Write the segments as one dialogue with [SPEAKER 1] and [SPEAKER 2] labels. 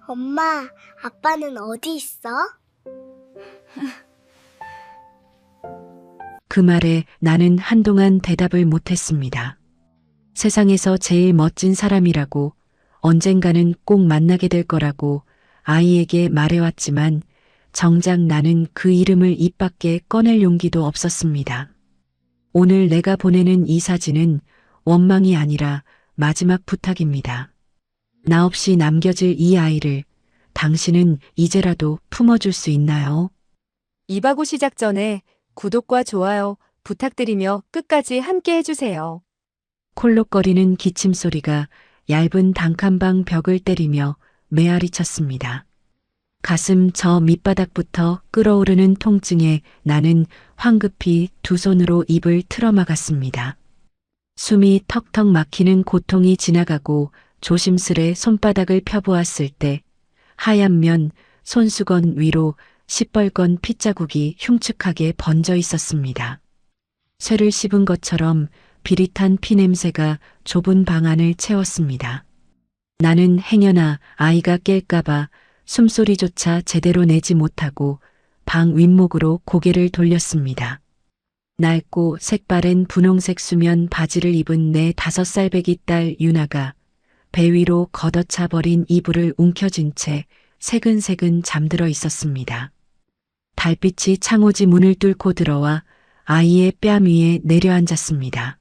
[SPEAKER 1] 엄마, 아빠는 어디 있어?
[SPEAKER 2] 그 말에 나는 한동안 대답을 못했습니다. 세상에서 제일 멋진 사람이라고 언젠가는 꼭 만나게 될 거라고 아이에게 말해왔지만 정작 나는 그 이름을 입 밖에 꺼낼 용기도 없었습니다. 오늘 내가 보내는 이 사진은 원망이 아니라 마지막 부탁입니다. 나 없이 남겨질 이 아이를 당신은 이제라도 품어줄 수 있나요?
[SPEAKER 3] 이바고 시작 전에 구독과 좋아요 부탁드리며 끝까지 함께 해주세요.
[SPEAKER 2] 콜록거리는 기침 소리가 얇은 단칸방 벽을 때리며 메아리 쳤습니다. 가슴 저 밑바닥부터 끓어오르는 통증에 나는 황급히 두 손으로 입을 틀어막았습니다. 숨이 턱턱 막히는 고통이 지나가고 조심스레 손바닥을 펴보았을 때 하얀 면 손수건 위로 시뻘건 핏자국이 흉측하게 번져 있었습니다. 쇠를 씹은 것처럼 비릿한 피냄새가 좁은 방 안을 채웠습니다. 나는 행여나 아이가 깰까봐 숨소리조차 제대로 내지 못하고 방 윗목으로 고개를 돌렸습니다. 낡고 색바랜 분홍색 수면 바지를 입은 내 5살배기 딸 유나가 배 위로 걷어차 버린 이불을 움켜쥔 채 새근새근 잠들어 있었습니다. 달빛이 창호지 문을 뚫고 들어와 아이의 뺨 위에 내려앉았습니다.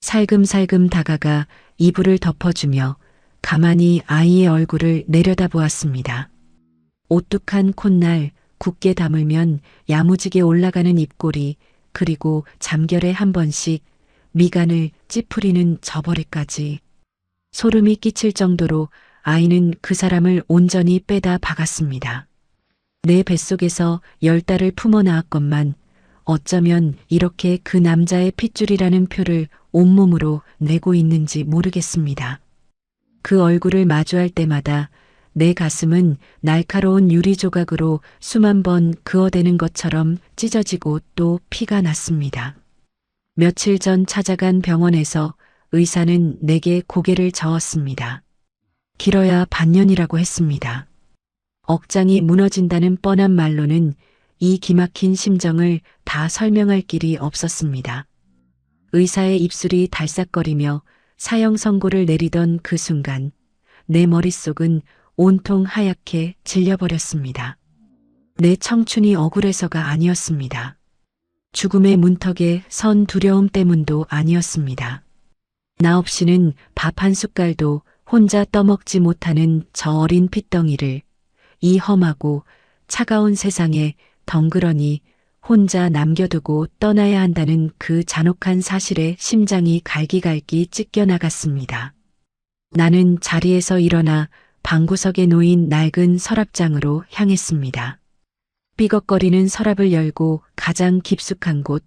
[SPEAKER 2] 살금살금 다가가 이불을 덮어주며 가만히 아이의 얼굴을 내려다보았습니다. 오뚝한 콧날 굳게 다물면 야무지게 올라가는 입꼬리 그리고 잠결에 한 번씩 미간을 찌푸리는 저버리까지 소름이 끼칠 정도로 아이는 그 사람을 온전히 빼다 박았습니다. 내 뱃속에서 10달을 품어 낳았건만 어쩌면 이렇게 그 남자의 핏줄이라는 표를 온몸으로 내고 있는지 모르겠습니다. 그 얼굴을 마주할 때마다 내 가슴은 날카로운 유리 조각으로 수만 번 그어대는 것처럼 찢어지고 또 피가 났습니다. 며칠 전 찾아간 병원에서 의사는 내게 고개를 저었습니다. 길어야 반년이라고 했습니다. 억장이 무너진다는 뻔한 말로는 이 기막힌 심정을 다 설명할 길이 없었습니다. 의사의 입술이 달싹거리며 사형 선고를 내리던 그 순간 내 머릿속은 온통 하얗게 질려버렸습니다. 내 청춘이 억울해서가 아니었습니다. 죽음의 문턱에 선 두려움 때문도 아니었습니다. 나 없이는 밥 한 숟갈도 혼자 떠먹지 못하는 저 어린 핏덩이를 이 험하고 차가운 세상에 덩그러니 혼자 남겨두고 떠나야 한다는 그 잔혹한 사실에 심장이 갈기갈기 찢겨나갔습니다. 나는 자리에서 일어나 방구석에 놓인 낡은 서랍장으로 향했습니다. 삐걱거리는 서랍을 열고 가장 깊숙한 곳,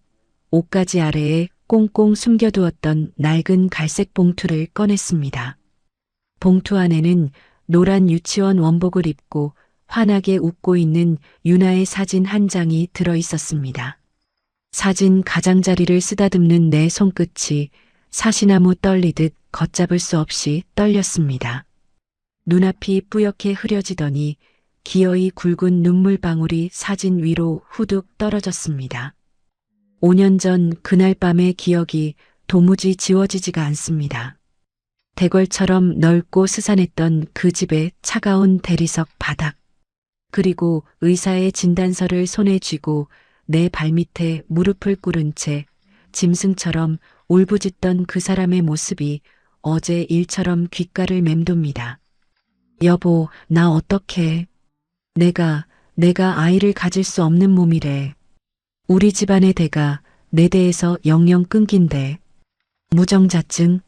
[SPEAKER 2] 옷가지 아래에 꽁꽁 숨겨두었던 낡은 갈색 봉투를 꺼냈습니다. 봉투 안에는 노란 유치원 원복을 입고 환하게 웃고 있는 유나의 사진 한 장이 들어 있었습니다. 사진 가장자리를 쓰다듬는 내 손끝이 사시나무 떨리듯 걷잡을 수 없이 떨렸습니다. 눈앞이 뿌옇게 흐려지더니 기어이 굵은 눈물방울이 사진 위로 후둑 떨어졌습니다. 5년 전 그날 밤의 기억이 도무지 지워지지가 않습니다. 대궐처럼 넓고 스산했던 그 집의 차가운 대리석 바닥, 그리고 의사의 진단서를 손에 쥐고 내 발밑에 무릎을 꿇은 채 짐승처럼 울부짖던 그 사람의 모습이 어제 일처럼 귓가를 맴돕니다. 여보, 나 어떡해. 내가 아이를 가질 수 없는 몸이래. 우리 집안의 대가 내 대에서 영영 끊긴대. 무정자증.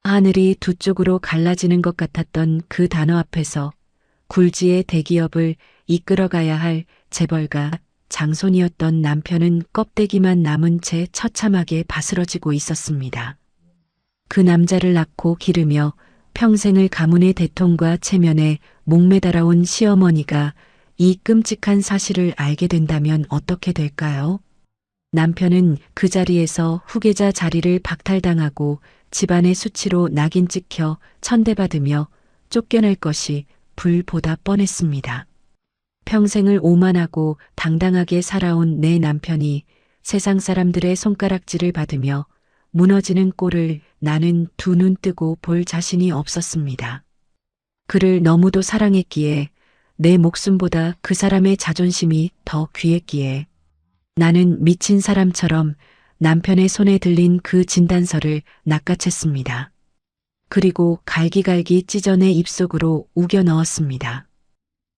[SPEAKER 2] 하늘이 두 쪽으로 갈라지는 것 같았던 그 단어 앞에서 굴지의 대기업을 이끌어가야 할 재벌가 장손이었던 남편은 껍데기만 남은 채 처참하게 바스러지고 있었습니다. 그 남자를 낳고 기르며 평생을 가문의 대통과 체면에 목매달아온 시어머니가 이 끔찍한 사실을 알게 된다면 어떻게 될까요? 남편은 그 자리에서 후계자 자리를 박탈당하고 집안의 수치로 낙인 찍혀 천대받으며 쫓겨날 것이 불보다 뻔했습니다. 평생을 오만하고 당당하게 살아온 내 남편이 세상 사람들의 손가락질을 받으며 무너지는 꼴을 나는 두 눈 뜨고 볼 자신이 없었습니다. 그를 너무도 사랑했기에 내 목숨보다 그 사람의 자존심이 더 귀했기에 나는 미친 사람처럼 남편의 손에 들린 그 진단서를 낚아챘습니다. 그리고 갈기갈기 찢어내 입속으로 우겨 넣었습니다.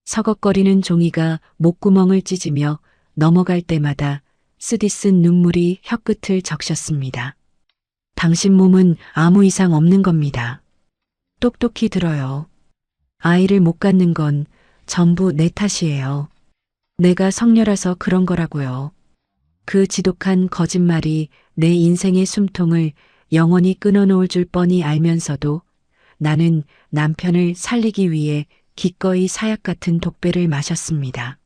[SPEAKER 2] 서걱거리는 종이가 목구멍을 찢으며 넘어갈 때마다 쓰디쓴 눈물이 혀끝을 적셨습니다. 당신 몸은 아무 이상 없는 겁니다. 똑똑히 들어요. 아이를 못 갖는 건 전부 내 탓이에요. 내가 성녀라서 그런 거라고요. 그 지독한 거짓말이 내 인생의 숨통을 영원히 끊어놓을 줄 뻔히 알면서도 나는 남편을 살리기 위해 기꺼이 사약 같은 독배를 마셨습니다.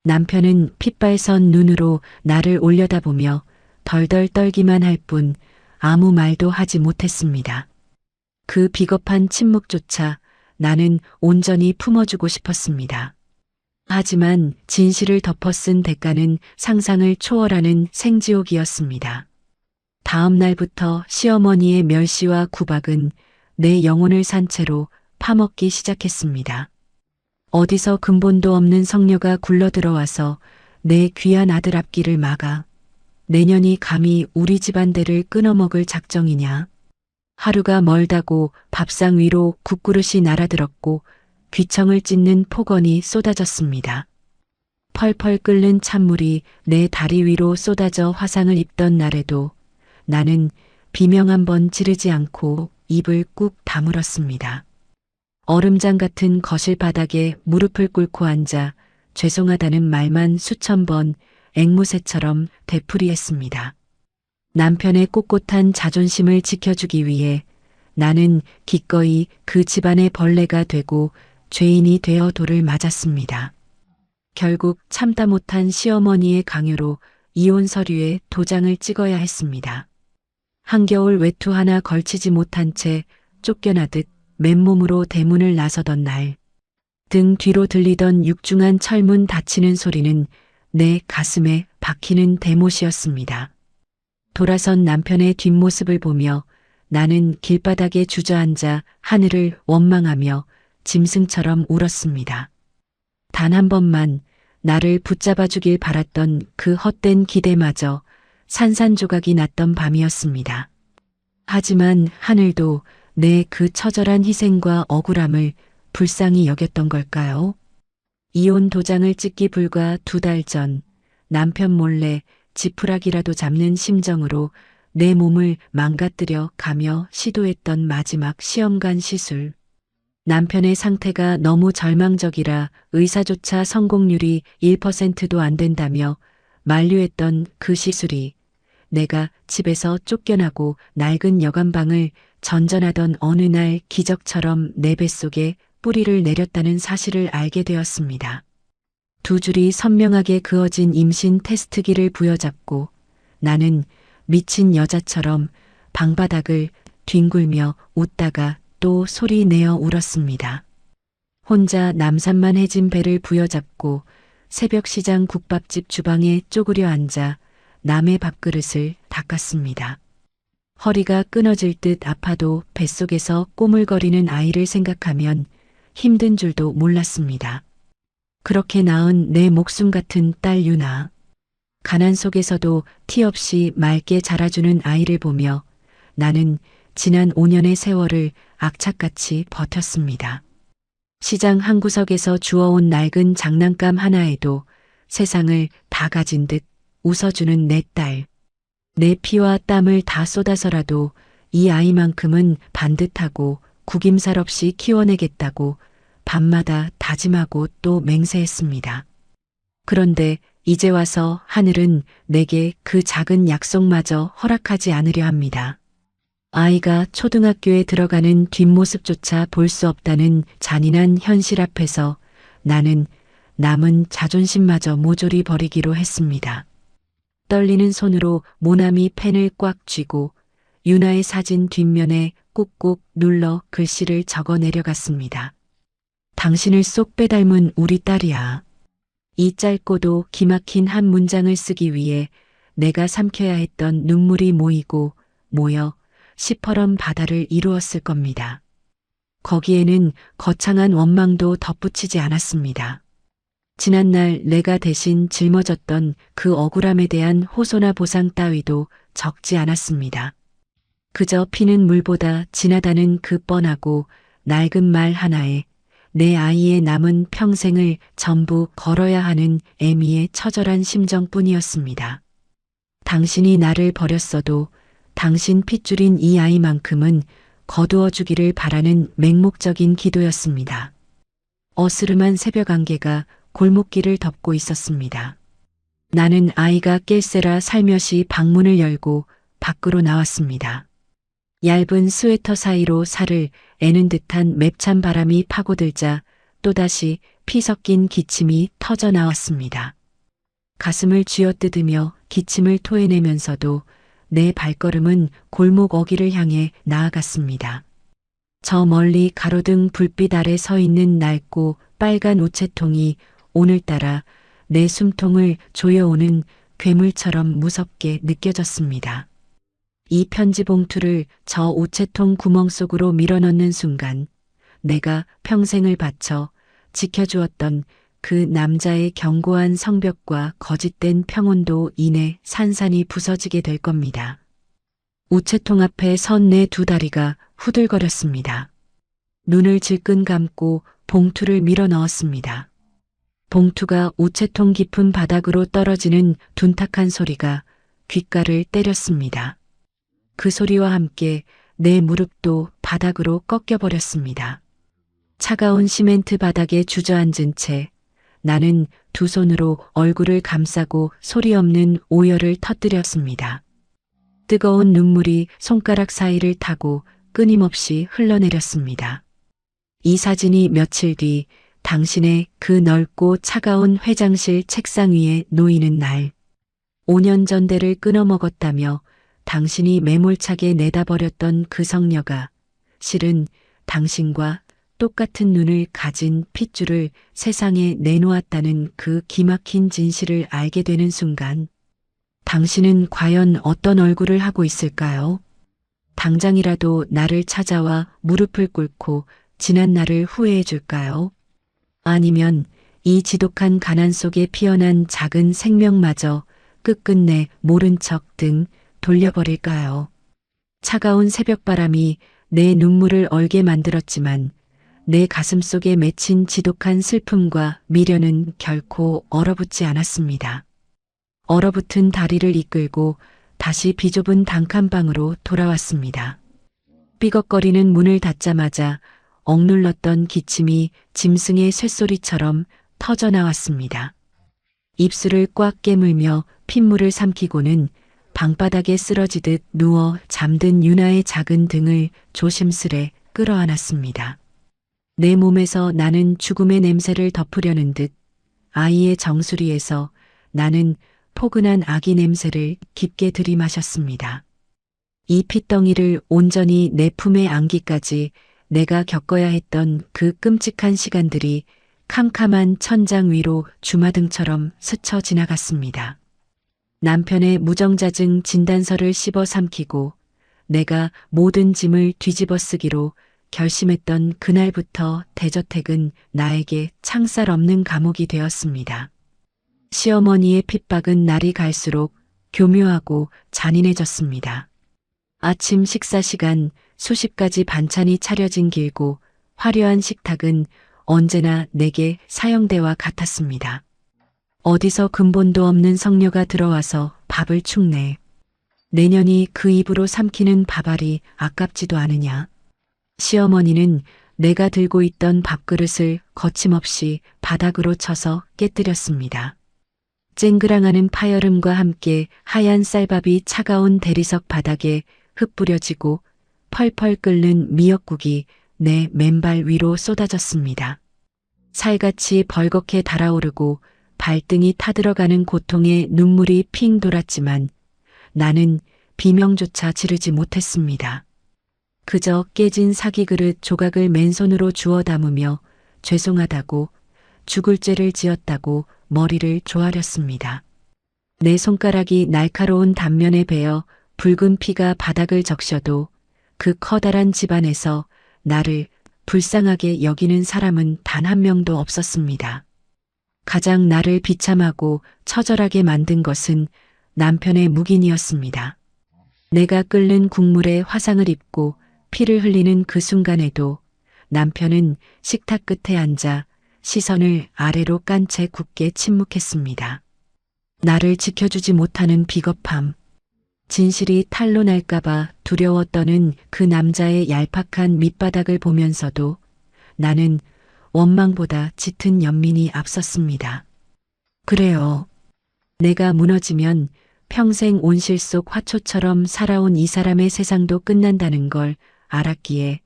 [SPEAKER 2] 남편은 핏발선 눈으로 나를 올려다보며 덜덜 떨기만 할 뿐 아무 말도 하지 못했습니다. 그 비겁한 침묵조차 나는 온전히 품어주고 싶었습니다. 하지만 진실을 덮어쓴 대가는 상상을 초월하는 생지옥이었습니다. 다음 날부터 시어머니의 멸시와 구박은 내 영혼을 산 채로 파먹기 시작했습니다. 어디서 근본도 없는 성녀가 굴러들어와서 내 귀한 아들 앞길을 막아 내년이 감히 우리 집안대를 끊어먹을 작정이냐. 하루가 멀다고 밥상 위로 국그릇이 날아들었고 귀청을 찢는 폭언이 쏟아졌습니다. 펄펄 끓는 찬물이 내 다리 위로 쏟아져 화상을 입던 날에도 나는 비명 한 번 지르지 않고 입을 꾹 다물었습니다. 얼음장 같은 거실 바닥에 무릎을 꿇고 앉아 죄송하다는 말만 수천 번 앵무새처럼 되풀이했습니다. 남편의 꼿꼿한 자존심을 지켜주기 위해 나는 기꺼이 그 집안의 벌레가 되고 죄인이 되어 돌을 맞았습니다. 결국 참다 못한 시어머니의 강요로 이혼 서류에 도장을 찍어야 했습니다. 한겨울 외투 하나 걸치지 못한 채 쫓겨나듯 맨몸으로 대문을 나서던 날, 등 뒤로 들리던 육중한 철문 닫히는 소리는 내 가슴에 박히는 대못이었습니다. 돌아선 남편의 뒷모습을 보며 나는 길바닥에 주저앉아 하늘을 원망하며 짐승처럼 울었습니다. 단 한 번만 나를 붙잡아 주길 바랐던 그 헛된 기대마저 산산조각이 났던 밤이었습니다. 하지만 하늘도 내 그 처절한 희생과 억울함을 불쌍히 여겼던 걸까요? 이혼 도장을 찍기 불과 2달 전 남편 몰래 지푸라기라도 잡는 심정으로 내 몸을 망가뜨려 가며 시도했던 마지막 시험관 시술. 남편의 상태가 너무 절망적이라 의사조차 성공률이 1%도 안 된다며 만류했던 그 시술이 내가 집에서 쫓겨나고 낡은 여관방을 전전하던 어느 날 기적처럼 내 뱃속에 뿌리를 내렸다는 사실을 알게 되었습니다. 두 줄이 선명하게 그어진 임신 테스트기를 부여잡고 나는 미친 여자처럼 방바닥을 뒹굴며 웃다가 또 소리 내어 울었습니다. 혼자 남산만 해진 배를 부여잡고 새벽 시장 국밥집 주방에 쪼그려 앉아 남의 밥그릇을 닦았습니다. 허리가 끊어질 듯 아파도 뱃속에서 꼬물거리는 아이를 생각하면 힘든 줄도 몰랐습니다. 그렇게 낳은 내 목숨 같은 딸 유나. 가난 속에서도 티 없이 맑게 자라주는 아이를 보며 나는 지난 5년의 세월을 악착같이 버텼습니다. 시장 한 구석에서 주워온 낡은 장난감 하나에도 세상을 다 가진 듯 웃어주는 내 딸. 내 피와 땀을 다 쏟아서라도 이 아이만큼은 반듯하고 구김살 없이 키워내겠다고 밤마다 다짐하고 또 맹세했습니다. 그런데 이제 와서 하늘은 내게 그 작은 약속마저 허락하지 않으려 합니다. 아이가 초등학교에 들어가는 뒷모습조차 볼 수 없다는 잔인한 현실 앞에서 나는 남은 자존심마저 모조리 버리기로 했습니다. 떨리는 손으로 모나미 펜을 꽉 쥐고 유나의 사진 뒷면에 꾹꾹 눌러 글씨를 적어 내려갔습니다. 당신을 쏙 빼닮은 우리 딸이야. 이 짧고도 기막힌 한 문장을 쓰기 위해 내가 삼켜야 했던 눈물이 모여 시퍼런 바다를 이루었을 겁니다. 거기에는 거창한 원망도 덧붙이지 않았습니다. 지난날 내가 대신 짊어졌던 그 억울함에 대한 호소나 보상 따위도 적지 않았습니다. 그저 피는 물보다 진하다는 그 뻔하고 낡은 말 하나에 내 아이의 남은 평생을 전부 걸어야 하는 애미의 처절한 심정뿐이었습니다. 당신이 나를 버렸어도 당신 핏줄인 이 아이만큼은 거두어 주기를 바라는 맹목적인 기도였습니다. 어스름한 새벽 안개가 골목길을 덮고 있었습니다. 나는 아이가 깰세라 살며시 방문을 열고 밖으로 나왔습니다. 얇은 스웨터 사이로 살을 애는 듯한 맵찬 바람이 파고들자 또다시 피 섞인 기침이 터져 나왔습니다. 가슴을 쥐어뜯으며 기침을 토해내면서도 내 발걸음은 골목 어귀를 향해 나아갔습니다. 저 멀리 가로등 불빛 아래 서 있는 낡고 빨간 우체통이 오늘따라 내 숨통을 조여오는 괴물처럼 무섭게 느껴졌습니다. 이 편지 봉투를 저 우체통 구멍 속으로 밀어넣는 순간 내가 평생을 바쳐 지켜주었던 그 남자의 견고한 성벽과 거짓된 평온도 이내 산산이 부서지게 될 겁니다. 우체통 앞에 선 내 두 다리가 후들거렸습니다. 눈을 질끈 감고 봉투를 밀어 넣었습니다. 봉투가 우체통 깊은 바닥으로 떨어지는 둔탁한 소리가 귓가를 때렸습니다. 그 소리와 함께 내 무릎도 바닥으로 꺾여버렸습니다. 차가운 시멘트 바닥에 주저앉은 채 나는 두 손으로 얼굴을 감싸고 소리 없는 오열을 터뜨렸습니다. 뜨거운 눈물이 손가락 사이를 타고 끊임없이 흘러내렸습니다. 이 사진이 며칠 뒤 당신의 그 넓고 차가운 회장실 책상 위에 놓이는 날, 5년 전대를 끊어먹었다며 당신이 매몰차게 내다버렸던 그 성녀가 실은 당신과 똑같은 눈을 가진 핏줄을 세상에 내놓았다는 그 기막힌 진실을 알게 되는 순간 당신은 과연 어떤 얼굴을 하고 있을까요? 당장이라도 나를 찾아와 무릎을 꿇고 지난 날을 후회해 줄까요? 아니면 이 지독한 가난 속에 피어난 작은 생명마저 끝끝내 모른 척 등 돌려버릴까요? 차가운 새벽바람이 내 눈물을 얼게 만들었지만 내 가슴 속에 맺힌 지독한 슬픔과 미련은 결코 얼어붙지 않았습니다. 얼어붙은 다리를 이끌고 다시 비좁은 단칸방으로 돌아왔습니다. 삐걱거리는 문을 닫자마자 억눌렀던 기침이 짐승의 쇳소리처럼 터져나왔습니다. 입술을 꽉 깨물며 핏물을 삼키고는 방바닥에 쓰러지듯 누워 잠든 유나의 작은 등을 조심스레 끌어안았습니다. 내 몸에서 나는 죽음의 냄새를 덮으려는 듯 아이의 정수리에서 나는 포근한 아기 냄새를 깊게 들이마셨습니다. 이 핏덩이를 온전히 내 품에 안기까지 내가 겪어야 했던 그 끔찍한 시간들이 캄캄한 천장 위로 주마등처럼 스쳐 지나갔습니다. 남편의 무정자증 진단서를 씹어 삼키고 내가 모든 짐을 뒤집어 쓰기로 결심했던 그날부터 대저택은 나에게 창살 없는 감옥이 되었습니다. 시어머니의 핍박은 날이 갈수록 교묘하고 잔인해졌습니다. 아침 식사 시간 수십 가지 반찬이 차려진 길고 화려한 식탁은 언제나 내게 사형대와 같았습니다. 어디서 근본도 없는 성녀가 들어와서 밥을 축내. 내년이 그 입으로 삼키는 밥알이 아깝지도 않으냐. 시어머니는 내가 들고 있던 밥그릇을 거침없이 바닥으로 쳐서 깨뜨렸습니다. 쨍그랑하는 파여름과 함께 하얀 쌀밥이 차가운 대리석 바닥에 흩뿌려지고 펄펄 끓는 미역국이 내 맨발 위로 쏟아졌습니다. 살같이 벌겋게 달아오르고 발등이 타들어가는 고통에 눈물이 핑 돌았지만 나는 비명조차 지르지 못했습니다. 그저 깨진 사기그릇 조각을 맨손으로 주워 담으며 죄송하다고, 죽을 죄를 지었다고 머리를 조아렸습니다. 내 손가락이 날카로운 단면에 베어 붉은 피가 바닥을 적셔도 그 커다란 집안에서 나를 불쌍하게 여기는 사람은 단 한 명도 없었습니다. 가장 나를 비참하고 처절하게 만든 것은 남편의 묵인이었습니다. 내가 끓는 국물에 화상을 입고 피를 흘리는 그 순간에도 남편은 식탁 끝에 앉아 시선을 아래로 깐 채 굳게 침묵했습니다. 나를 지켜주지 못하는 비겁함, 진실이 탄로 날까봐 두려워 떠는 그 남자의 얄팍한 밑바닥을 보면서도 나는 원망보다 짙은 연민이 앞섰습니다. 그래요. 내가 무너지면 평생 온실 속 화초처럼 살아온 이 사람의 세상도 끝난다는 걸 알았기에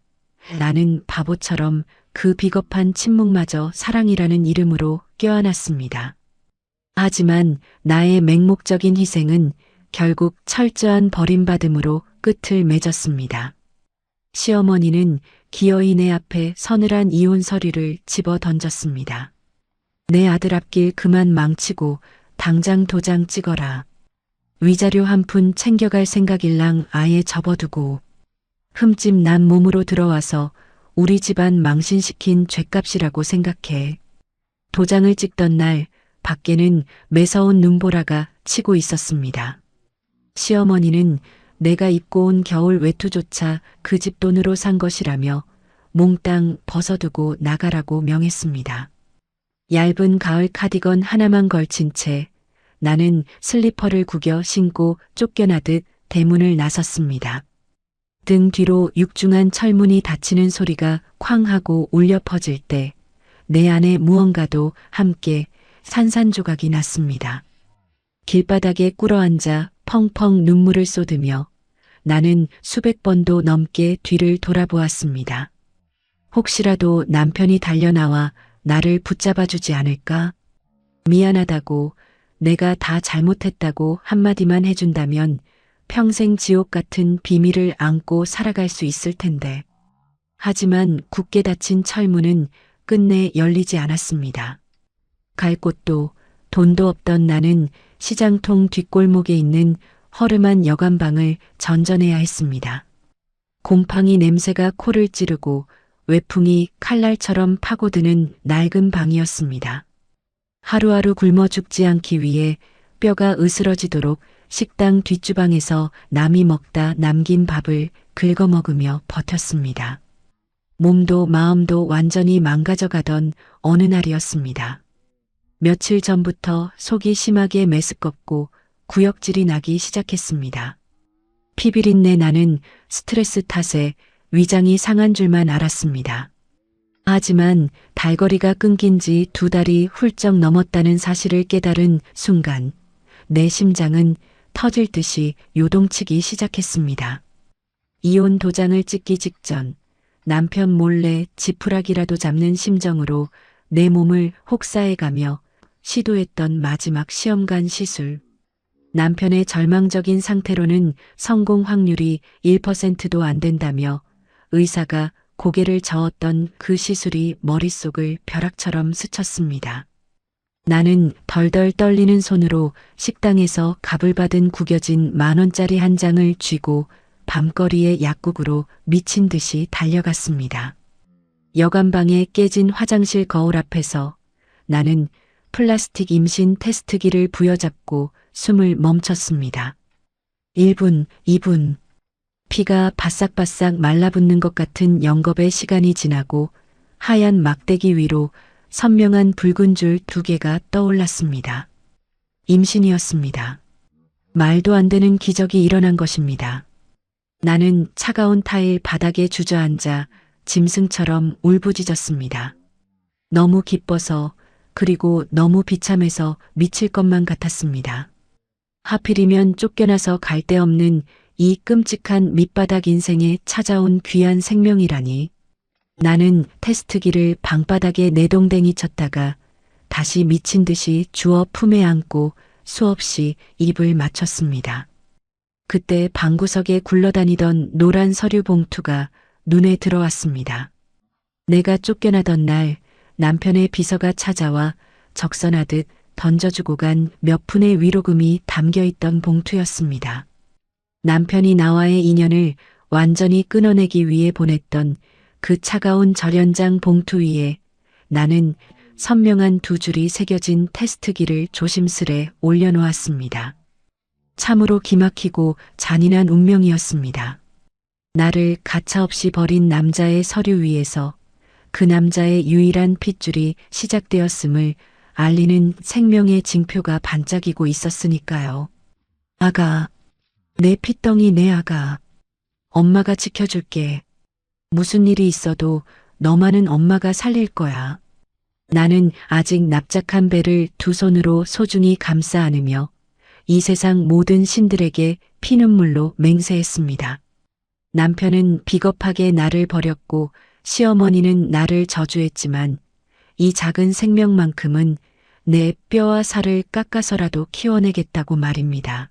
[SPEAKER 2] 나는 바보처럼 그 비겁한 침묵마저 사랑이라는 이름으로 껴안았습니다. 하지만 나의 맹목적인 희생은 결국 철저한 버림받음으로 끝을 맺었습니다. 시어머니는 기어이 내 앞에 서늘한 이혼 서류를 집어 던졌습니다. 내 아들 앞길 그만 망치고 당장 도장 찍어라. 위자료 한 푼 챙겨갈 생각일랑 아예 접어두고 흠집 난 몸으로 들어와서 우리 집안 망신시킨 죗값이라고 생각해. 도장을 찍던 날 밖에는 매서운 눈보라가 치고 있었습니다. 시어머니는 내가 입고 온 겨울 외투조차 그 집 돈으로 산 것이라며 몽땅 벗어두고 나가라고 명했습니다. 얇은 가을 카디건 하나만 걸친 채 나는 슬리퍼를 구겨 신고 쫓겨나듯 대문을 나섰습니다. 등 뒤로 육중한 철문이 닫히는 소리가 쾅 하고 울려 퍼질 때 내 안에 무언가도 함께 산산조각이 났습니다. 길바닥에 꿇어앉아 펑펑 눈물을 쏟으며 나는 수백 번도 넘게 뒤를 돌아보았습니다. 혹시라도 남편이 달려나와 나를 붙잡아주지 않을까? 미안하다고, 내가 다 잘못했다고 한마디만 해준다면 평생 지옥 같은 비밀을 안고 살아갈 수 있을 텐데. 하지만 굳게 닫힌 철문은 끝내 열리지 않았습니다. 갈 곳도 돈도 없던 나는 시장통 뒷골목에 있는 허름한 여관방을 전전해야 했습니다. 곰팡이 냄새가 코를 찌르고 외풍이 칼날처럼 파고드는 낡은 방이었습니다. 하루하루 굶어 죽지 않기 위해 뼈가 으스러지도록 식당 뒷주방에서 남이 먹다 남긴 밥을 긁어먹으며 버텼습니다. 몸도 마음도 완전히 망가져가던 어느 날이었습니다. 며칠 전부터 속이 심하게 메스껍고 구역질이 나기 시작했습니다. 피비린내 나는 스트레스 탓에 위장이 상한 줄만 알았습니다. 하지만 달거리가 끊긴 지 2달이 훌쩍 넘었다는 사실을 깨달은 순간 내 심장은 터질 듯이 요동치기 시작했습니다. 이혼 도장을 찍기 직전 남편 몰래 지푸라기라도 잡는 심정으로 내 몸을 혹사해가며 시도했던 마지막 시험관 시술. 남편의 절망적인 상태로는 성공 확률이 1%도 안 된다며 의사가 고개를 저었던 그 시술이 머릿속을 벼락처럼 스쳤습니다. 나는 덜덜 떨리는 손으로 식당에서 값을 받은 구겨진 10,000원짜리 한 장을 쥐고 밤거리의 약국으로 미친 듯이 달려갔습니다. 여관방에 깨진 화장실 거울 앞에서 나는 플라스틱 임신 테스트기를 부여잡고 숨을 멈췄습니다. 1분, 2분. 피가 바싹바싹 말라붙는 것 같은 영겁의 시간이 지나고 하얀 막대기 위로 선명한 붉은 줄 2개가 떠올랐습니다. 임신이었습니다. 말도 안 되는 기적이 일어난 것입니다. 나는 차가운 타일 바닥에 주저앉아 짐승처럼 울부짖었습니다. 너무 기뻐서 그리고 너무 비참해서 미칠 것만 같았습니다. 하필이면 쫓겨나서 갈 데 없는 이 끔찍한 밑바닥 인생에 찾아온 귀한 생명이라니. 나는 테스트기를 방바닥에 내동댕이 쳤다가 다시 미친 듯이 주워 품에 안고 수없이 입을 맞췄습니다. 그때 방구석에 굴러다니던 노란 서류 봉투가 눈에 들어왔습니다. 내가 쫓겨나던 날 남편의 비서가 찾아와 적선하듯 던져주고 간 몇 푼의 위로금이 담겨 있던 봉투였습니다. 남편이 나와의 인연을 완전히 끊어내기 위해 보냈던 그 차가운 절연장 봉투 위에 나는 선명한 두 줄이 새겨진 테스트기를 조심스레 올려놓았습니다. 참으로 기막히고 잔인한 운명이었습니다. 나를 가차없이 버린 남자의 서류 위에서 그 남자의 유일한 핏줄이 시작되었음을 알리는 생명의 징표가 반짝이고 있었으니까요. 아가, 내 핏덩이 내 아가. 엄마가 지켜줄게. 무슨 일이 있어도 너만은 엄마가 살릴 거야. 나는 아직 납작한 배를 두 손으로 소중히 감싸 안으며 이 세상 모든 신들에게 피눈물로 맹세했습니다. 남편은 비겁하게 나를 버렸고 시어머니는 나를 저주했지만 이 작은 생명만큼은 내 뼈와 살을 깎아서라도 키워내겠다고 말입니다.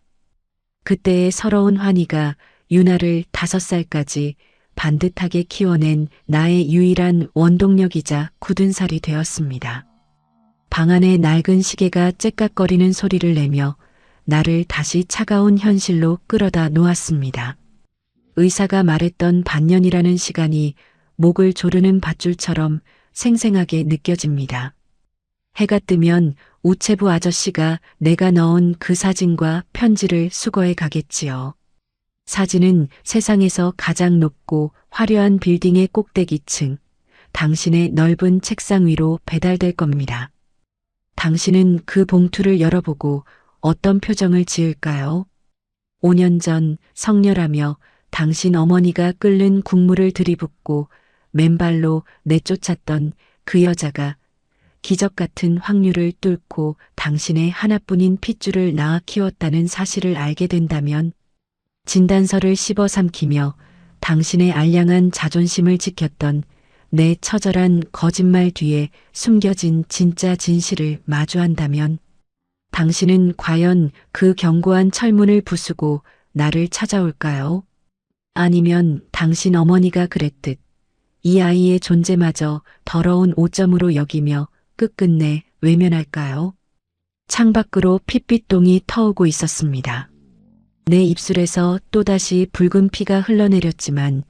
[SPEAKER 2] 그때의 서러운 환희가 유나를 5살까지 반듯하게 키워낸 나의 유일한 원동력이자 굳은 살이 되었습니다. 방 안에 낡은 시계가 째깍거리는 소리를 내며 나를 다시 차가운 현실로 끌어다 놓았습니다. 의사가 말했던 반년이라는 시간이 목을 조르는 밧줄처럼 생생하게 느껴집니다. 해가 뜨면 우체부 아저씨가 내가 넣은 그 사진과 편지를 수거해 가겠지요. 사진은 세상에서 가장 높고 화려한 빌딩의 꼭대기층, 당신의 넓은 책상 위로 배달될 겁니다. 당신은 그 봉투를 열어보고 어떤 표정을 지을까요? 5년 전 성렬하며 당신 어머니가 끓는 국물을 들이붓고 맨발로 내쫓았던 그 여자가 기적 같은 확률을 뚫고 당신의 하나뿐인 핏줄을 낳아 키웠다는 사실을 알게 된다면 진단서를 씹어 삼키며 당신의 알량한 자존심을 지켰던 내 처절한 거짓말 뒤에 숨겨진 진짜 진실을 마주한다면 당신은 과연 그 견고한 철문을 부수고 나를 찾아올까요? 아니면 당신 어머니가 그랬듯 이 아이의 존재마저 더러운 오점으로 여기며 끝끝내 외면할까요? 창밖으로 핏빛동이 터오고 있었습니다. 내 입술에서 또다시 붉은 피가 흘러내렸지만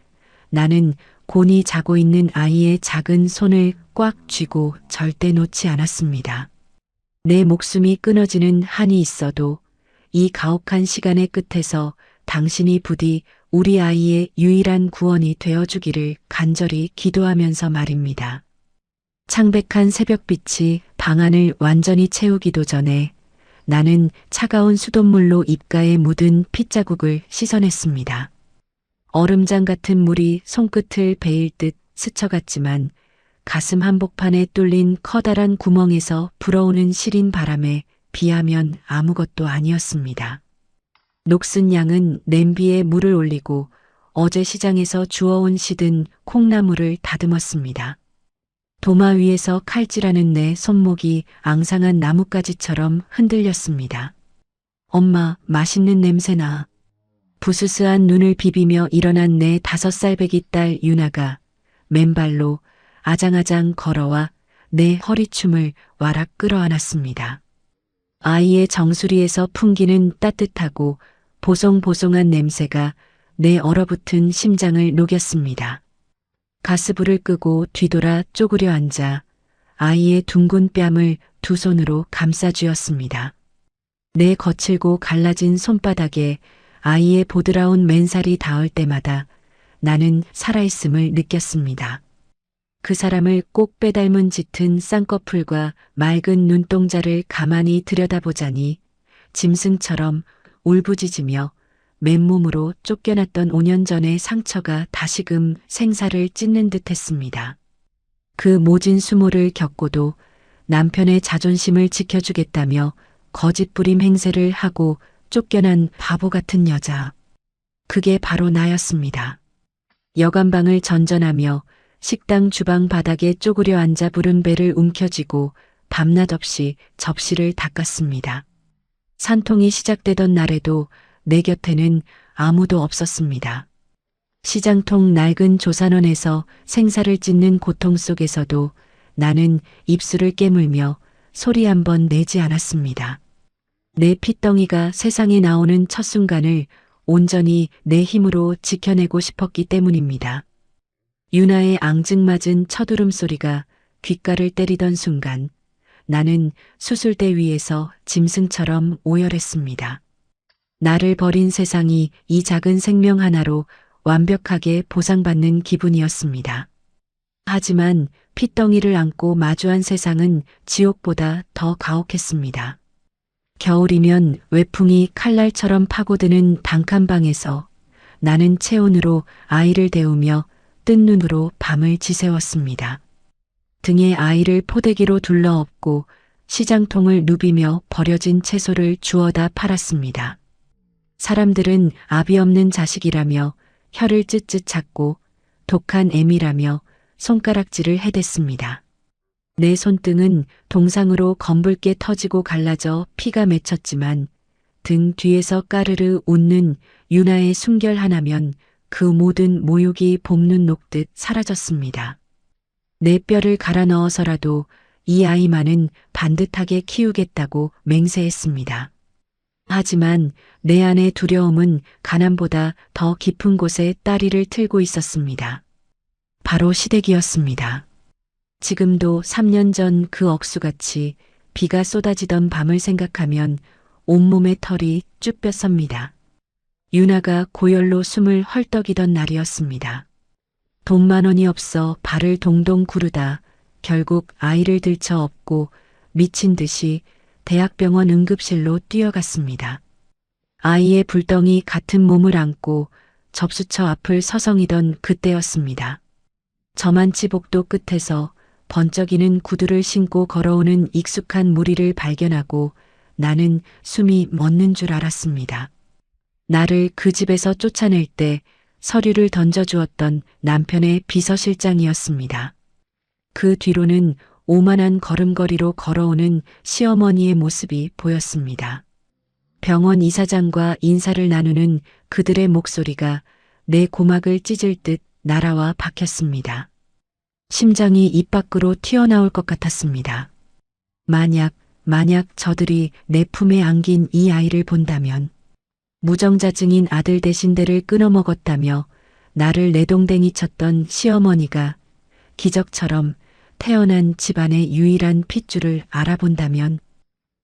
[SPEAKER 2] 나는 곤히 자고 있는 아이의 작은 손을 꽉 쥐고 절대 놓지 않았습니다. 내 목숨이 끊어지는 한이 있어도 이 가혹한 시간의 끝에서 당신이 부디 우리 아이의 유일한 구원이 되어주기를 간절히 기도하면서 말입니다. 창백한 새벽빛이 방 안을 완전히 채우기도 전에 나는 차가운 수돗물로 입가에 묻은 핏자국을 씻어냈습니다. 얼음장 같은 물이 손끝을 베일 듯 스쳐갔지만 가슴 한복판에 뚫린 커다란 구멍에서 불어오는 시린 바람에 비하면 아무것도 아니었습니다. 녹슨 양은 냄비에 물을 올리고 어제 시장에서 주워온 시든 콩나물을 다듬었습니다. 도마 위에서 칼질하는 내 손목이 앙상한 나뭇가지처럼 흔들렸습니다. 엄마, 맛있는 냄새나. 부스스한 눈을 비비며 일어난 내 5살배기 딸 유나가 맨발로 아장아장 걸어와 내 허리춤을 와락 끌어안았습니다. 아이의 정수리에서 풍기는 따뜻하고 보송보송한 냄새가 내 얼어붙은 심장을 녹였습니다. 가스불을 끄고 뒤돌아 쪼그려 앉아 아이의 둥근 뺨을 두 손으로 감싸쥐었습니다. 내 거칠고 갈라진 손바닥에 아이의 보드라운 맨살이 닿을 때마다 나는 살아있음을 느꼈습니다. 그 사람을 꼭 빼닮은 짙은 쌍꺼풀과 맑은 눈동자를 가만히 들여다보자니 짐승처럼 울부짖으며 맨몸으로 쫓겨났던 5년 전의 상처가 다시금 생사를 찢는 듯 했습니다. 그 모진 수모를 겪고도 남편의 자존심을 지켜주겠다며 거짓부림 행세를 하고 쫓겨난 바보 같은 여자. 그게 바로 나였습니다. 여간방을 전전하며 식당 주방 바닥에 쪼그려 앉아 부른 배를 움켜쥐고 밤낮 없이 접시를 닦았습니다. 산통이 시작되던 날에도 내 곁에는 아무도 없었습니다. 시장통 낡은 조산원에서 생사를 찢는 고통 속에서도 나는 입술을 깨물며 소리 한 번 내지 않았습니다. 내 핏덩이가 세상에 나오는 첫 순간을 온전히 내 힘으로 지켜내고 싶었기 때문입니다. 유나의 앙증맞은 첫 울음소리가 귓가를 때리던 순간 나는 수술대 위에서 짐승처럼 오열했습니다. 나를 버린 세상이 이 작은 생명 하나로 완벽하게 보상받는 기분이었습니다. 하지만 핏덩이를 안고 마주한 세상은 지옥보다 더 가혹했습니다. 겨울이면 외풍이 칼날처럼 파고드는 단칸방에서 나는 체온으로 아이를 데우며 뜬 눈으로 밤을 지새웠습니다. 등에 아이를 포대기로 둘러엎고 시장통을 누비며 버려진 채소를 주워다 팔았습니다. 사람들은 아비 없는 자식이라며 혀를 쯧쯧 찾고 독한 애미라며 손가락질을 해댔습니다. 내 손등은 동상으로 검붉게 터지고 갈라져 피가 맺혔지만 등 뒤에서 까르르 웃는 유나의 숨결 하나면 그 모든 모욕이 봄눈 녹듯 사라졌습니다. 내 뼈를 갈아 넣어서라도 이 아이만은 반듯하게 키우겠다고 맹세했습니다. 하지만 내 안의 두려움은 가난보다 더 깊은 곳에 다리를 틀고 있었습니다. 바로 시댁이었습니다. 지금도 3년 전 그 억수같이 비가 쏟아지던 밤을 생각하면 온몸의 털이 쭉 뼈섭니다. 유나가 고열로 숨을 헐떡이던 날이었습니다. 돈 10,000원이 없어 발을 동동 구르다 결국 아이를 들쳐 업고 미친 듯이 대학병원 응급실로 뛰어갔습니다. 아이의 불덩이 같은 몸을 안고 접수처 앞을 서성이던 그때였습니다. 저만치 복도 끝에서 번쩍이는 구두를 신고 걸어오는 익숙한 무리를 발견하고 나는 숨이 멎는 줄 알았습니다. 나를 그 집에서 쫓아낼 때 서류를 던져주었던 남편의 비서실장이었습니다. 그 뒤로는 오만한 걸음걸이로 걸어오는 시어머니의 모습이 보였습니다. 병원 이사장과 인사를 나누는 그들의 목소리가 내 고막을 찢을 듯 날아와 박혔습니다. 심장이 입 밖으로 튀어나올 것 같았습니다. 만약 저들이 내 품에 안긴 이 아이를 본다면, 무정자증인 아들 대신대를 끊어먹었다며 나를 내동댕이 쳤던 시어머니가 기적처럼 태어난 집안의 유일한 핏줄을 알아본다면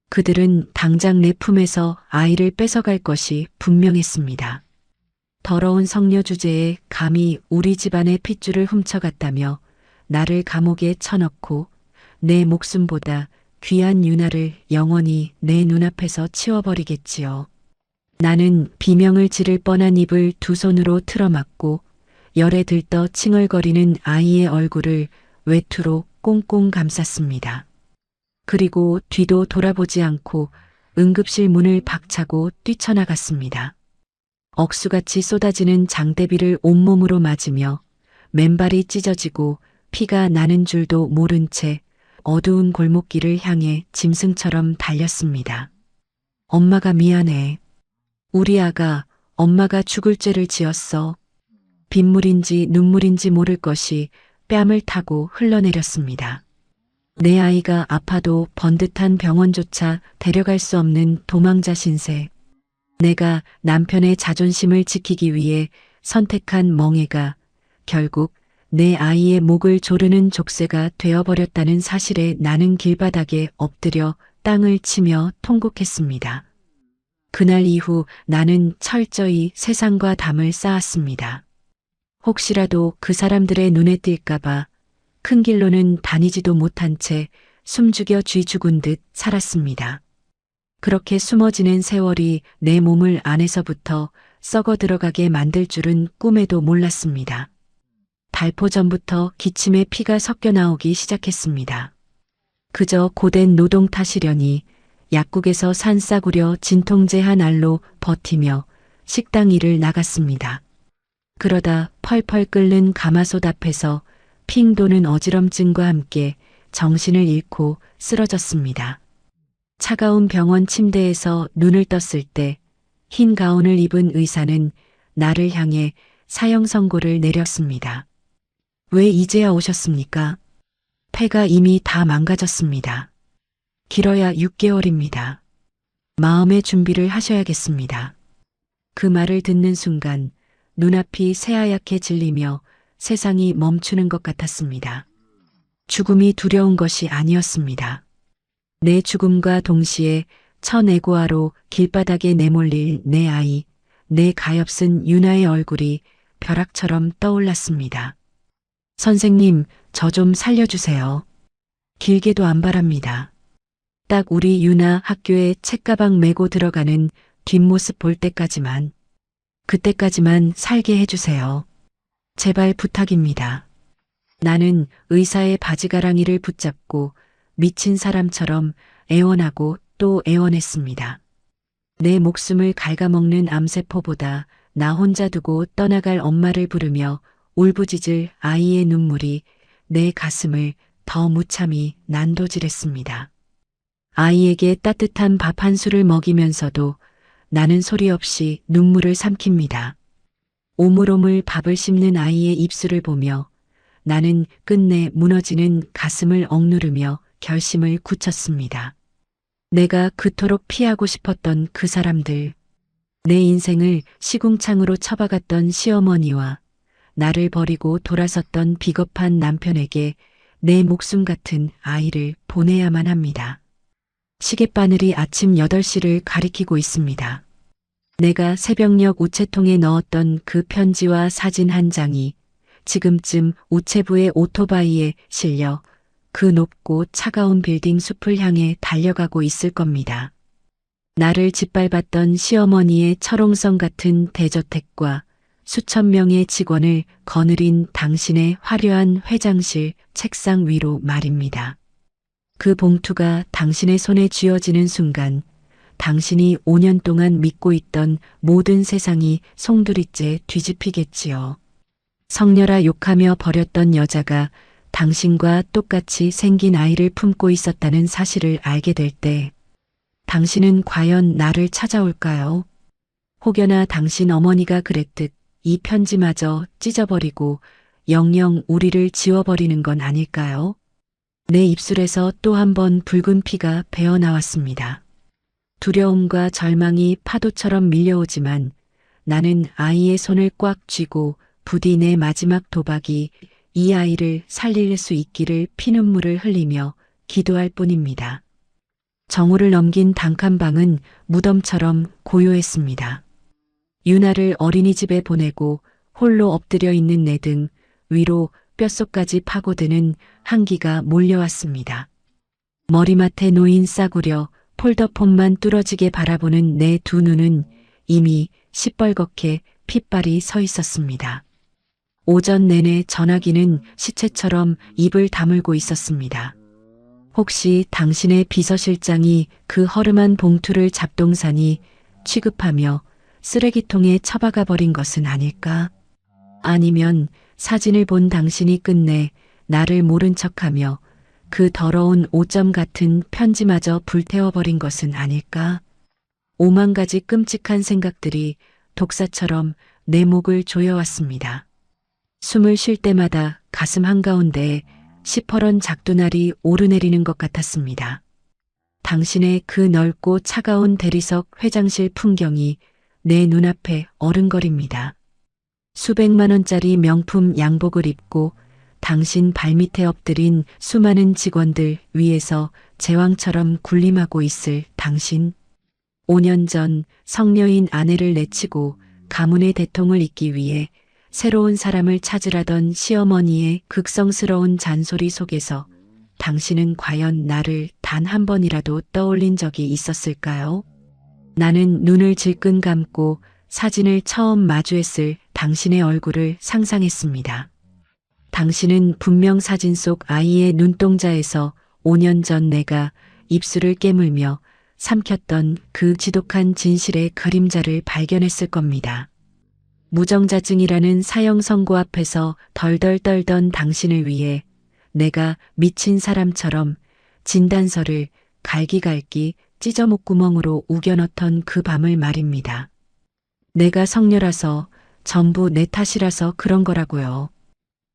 [SPEAKER 2] 그들은 당장 내 품에서 아이를 뺏어갈 것이 분명했습니다. 더러운 성녀 주제에 감히 우리 집안의 핏줄을 훔쳐갔다며 나를 감옥에 쳐넣고 내 목숨보다 귀한 유나를 영원히 내 눈앞에서 치워버리겠지요. 나는 비명을 지를 뻔한 입을 두 손으로 틀어막고 열에 들떠 칭얼거리는 아이의 얼굴을 외투로 꽁꽁 감쌌습니다. 그리고 뒤도 돌아보지 않고 응급실 문을 박차고 뛰쳐나갔습니다. 억수같이 쏟아지는 장대비를 온몸으로 맞으며 맨발이 찢어지고 피가 나는 줄도 모른 채 어두운 골목길을 향해 짐승처럼 달렸습니다. 엄마가 미안해. 우리 아가 엄마가 죽을 죄를 지었어. 빗물인지 눈물인지 모를 것이 뺨을 타고 흘러내렸습니다. 내 아이가 아파도 번듯한 병원조차 데려갈 수 없는 도망자 신세. 내가 남편의 자존심을 지키기 위해 선택한 멍해가 결국 내 아이의 목을 조르는 족쇄가 되어버렸다는 사실에 나는 길바닥에 엎드려 땅을 치며 통곡했습니다. 그날 이후 나는 철저히 세상과 담을 쌓았습니다. 혹시라도 그 사람들의 눈에 띌까봐 큰 길로는 다니지도 못한 채 숨죽여 쥐 죽은 듯 살았습니다. 그렇게 숨어 지낸 세월이 내 몸을 안에서부터 썩어 들어가게 만들 줄은 꿈에도 몰랐습니다. 발포 전부터 기침에 피가 섞여 나오기 시작했습니다. 그저 고된 노동 탓이려니 약국에서 산 싸구려 진통제 한 알로 버티며 식당 일을 나갔습니다. 그러다 펄펄 끓는 가마솥 앞에서 핑 도는 어지럼증과 함께 정신을 잃고 쓰러졌습니다. 차가운 병원 침대에서 눈을 떴을 때 흰 가운을 입은 의사는 나를 향해 사형 선고를 내렸습니다. 왜 이제야 오셨습니까? 폐가 이미 다 망가졌습니다. 길어야 6개월입니다. 마음의 준비를 하셔야겠습니다. 그 말을 듣는 순간 눈앞이 새하얗게 질리며 세상이 멈추는 것 같았습니다. 죽음이 두려운 것이 아니었습니다. 내 죽음과 동시에 천애고아로 길바닥에 내몰릴 내 아이, 내 가엾은 유나의 얼굴이 벼락처럼 떠올랐습니다. 선생님, 저 좀 살려주세요. 길게도 안 바랍니다. 딱 우리 유나 학교에 책가방 메고 들어가는 뒷모습 볼 때까지만, 그때까지만 살게 해주세요. 제발 부탁입니다. 나는 의사의 바지가랑이를 붙잡고 미친 사람처럼 애원하고 또 애원했습니다. 내 목숨을 갉아먹는 암세포보다 나 혼자 두고 떠나갈 엄마를 부르며 울부짖을 아이의 눈물이 내 가슴을 더 무참히 난도질했습니다. 아이에게 따뜻한 밥 한 술을 먹이면서도 나는 소리 없이 눈물을 삼킵니다. 오물오물 밥을 씹는 아이의 입술을 보며 나는 끝내 무너지는 가슴을 억누르며 결심을 굳혔습니다. 내가 그토록 피하고 싶었던 그 사람들, 내 인생을 시궁창으로 처박았던 시어머니와 나를 버리고 돌아섰던 비겁한 남편에게 내 목숨 같은 아이를 보내야만 합니다. 시계바늘이 아침 8시를 가리키고 있습니다. 내가 새벽녘 우체통에 넣었던 그 편지와 사진 한 장이 지금쯤 우체부의 오토바이에 실려 그 높고 차가운 빌딩 숲을 향해 달려가고 있을 겁니다. 나를 짓밟았던 시어머니의 철옹성 같은 대저택과 수천 명의 직원을 거느린 당신의 화려한 회장실 책상 위로 말입니다. 그 봉투가 당신의 손에 쥐어지는 순간 당신이 5년 동안 믿고 있던 모든 세상이 송두리째 뒤집히겠지요. 성녀라 욕하며 버렸던 여자가 당신과 똑같이 생긴 아이를 품고 있었다는 사실을 알게 될 때 당신은 과연 나를 찾아올까요? 혹여나 당신 어머니가 그랬듯 이 편지마저 찢어버리고 영영 우리를 지워버리는 건 아닐까요? 내 입술에서 또 한 번 붉은 피가 배어나왔습니다. 두려움과 절망이 파도처럼 밀려오지만 나는 아이의 손을 꽉 쥐고 부디 내 마지막 도박이 이 아이를 살릴 수 있기를 피눈물을 흘리며 기도할 뿐입니다. 정오를 넘긴 단칸방은 무덤처럼 고요했습니다. 유나를 어린이집에 보내고 홀로 엎드려 있는 내 등 위로 뼛속까지 파고드는 한기가 몰려왔습니다. 머리맡에 놓인 싸구려 폴더폰만 뚫어지게 바라보는 내 두 눈은 이미 시뻘겋게 핏발이 서 있었습니다. 오전 내내 전화기는 시체처럼 입을 다물고 있었습니다. 혹시 당신의 비서실장이 그 허름한 봉투를 잡동사니 취급하며 쓰레기통에 처박아 버린 것은 아닐까? 아니면 사진을 본 당신이 끝내 나를 모른 척하며 그 더러운 오점 같은 편지마저 불태워버린 것은 아닐까? 5만 가지 끔찍한 생각들이 독사처럼 내 목을 조여왔습니다. 숨을 쉴 때마다 가슴 한가운데에 시퍼런 작두날이 오르내리는 것 같았습니다. 당신의 그 넓고 차가운 대리석 회장실 풍경이 내 눈앞에 어른거립니다. 수백만 원짜리 명품 양복을 입고 당신 발밑에 엎드린 수많은 직원들 위에서 제왕처럼 군림하고 있을 당신. 5년 전 성녀인 아내를 내치고 가문의 대통을 잇기 위해 새로운 사람을 찾으라던 시어머니의 극성스러운 잔소리 속에서 당신은 과연 나를 단 한 번이라도 떠올린 적이 있었을까요? 나는 눈을 질끈 감고 사진을 처음 마주했을 당신의 얼굴을 상상했습니다. 당신은 분명 사진 속 아이의 눈동자에서 5년 전 내가 입술을 깨물며 삼켰던 그 지독한 진실의 그림자를 발견했을 겁니다. 무정자증이라는 사형 선고 앞에서 덜덜 떨던 당신을 위해 내가 미친 사람처럼 진단서를 갈기갈기 찢어 목구멍으로 우겨넣던 그 밤을 말입니다. 내가 성녀라서 전부 내 탓이라서 그런 거라고요.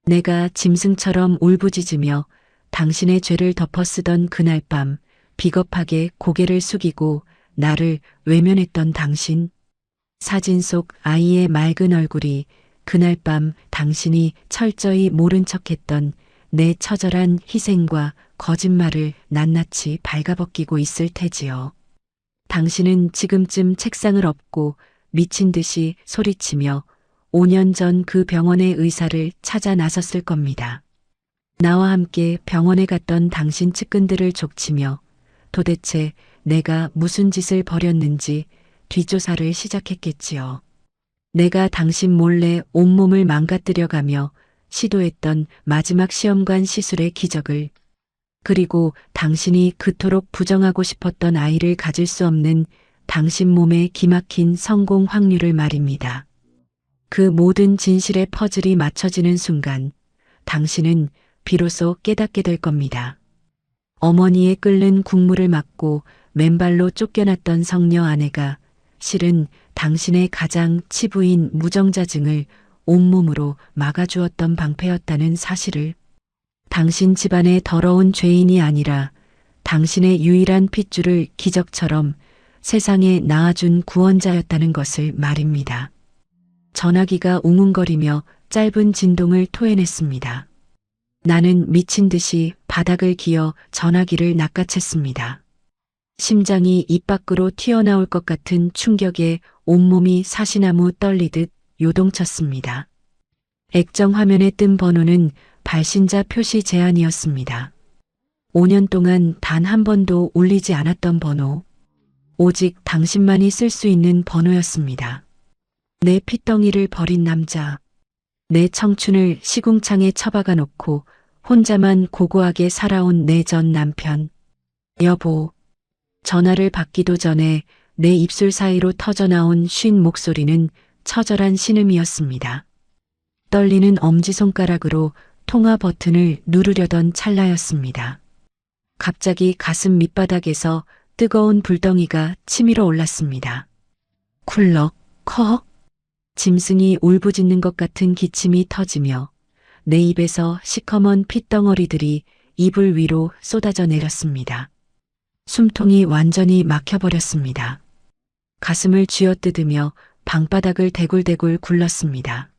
[SPEAKER 2] 내가 짐승처럼 울부짖으며 당신의 죄를 덮어쓰던 그날 밤 비겁하게 고개를 숙이고 나를 외면했던 당신. 사진 속 아이의 맑은 얼굴이 그날 밤 당신이 철저히 모른 척했던 내 처절한 희생과 거짓말을 낱낱이 발가벗기고 있을 테지요. 당신은 지금쯤 책상을 엎고 미친 듯이 소리치며 5년 전 그 병원의 의사를 찾아 나섰을 겁니다. 나와 함께 병원에 갔던 당신 측근들을 족치며 도대체 내가 무슨 짓을 벌였는지 뒷조사를 시작했겠지요. 내가 당신 몰래 온몸을 망가뜨려가며 시도했던 마지막 시험관 시술의 기적을, 그리고 당신이 그토록 부정하고 싶었던 아이를 가질 수 없는 당신 몸의 기막힌 성공 확률을 말입니다. 그 모든 진실의 퍼즐이 맞춰지는 순간 당신은 비로소 깨닫게 될 겁니다. 어머니의 끓는 국물을 맞고 맨발로 쫓겨났던 성녀 아내가 실은 당신의 가장 치부인 무정자증을 온몸으로 막아주었던 방패였다는 사실을, 당신 집안의 더러운 죄인이 아니라 당신의 유일한 핏줄을 기적처럼 세상에 낳아준 구원자였다는 것을 말입니다. 전화기가 웅웅거리며 짧은 진동을 토해냈습니다. 나는 미친 듯이 바닥을 기어 전화기를 낚아챘습니다. 심장이 입 밖으로 튀어나올 것 같은 충격에 온몸이 사시나무 떨리듯 요동쳤습니다. 액정 화면에 뜬 번호는 발신자 표시 제한이었습니다. 5년 동안 단 한 번도 울리지 않았던 번호. 오직 당신만이 쓸 수 있는 번호였습니다. 내 핏덩이를 버린 남자. 내 청춘을 시궁창에 처박아 놓고 혼자만 고고하게 살아온 내 전 남편. 여보. 전화를 받기도 전에 내 입술 사이로 터져나온 쉰 목소리는 처절한 신음이었습니다. 떨리는 엄지손가락으로 통화 버튼을 누르려던 찰나였습니다. 갑자기 가슴 밑바닥에서 뜨거운 불덩이가 치밀어 올랐습니다. 쿨럭, 컥. 짐승이 울부짖는 것 같은 기침이 터지며 내 입에서 시커먼 핏덩어리들이 이불 위로 쏟아져 내렸습니다. 숨통이 완전히 막혀버렸습니다. 가슴을 쥐어뜯으며 방바닥을 대굴대굴 굴렀습니다.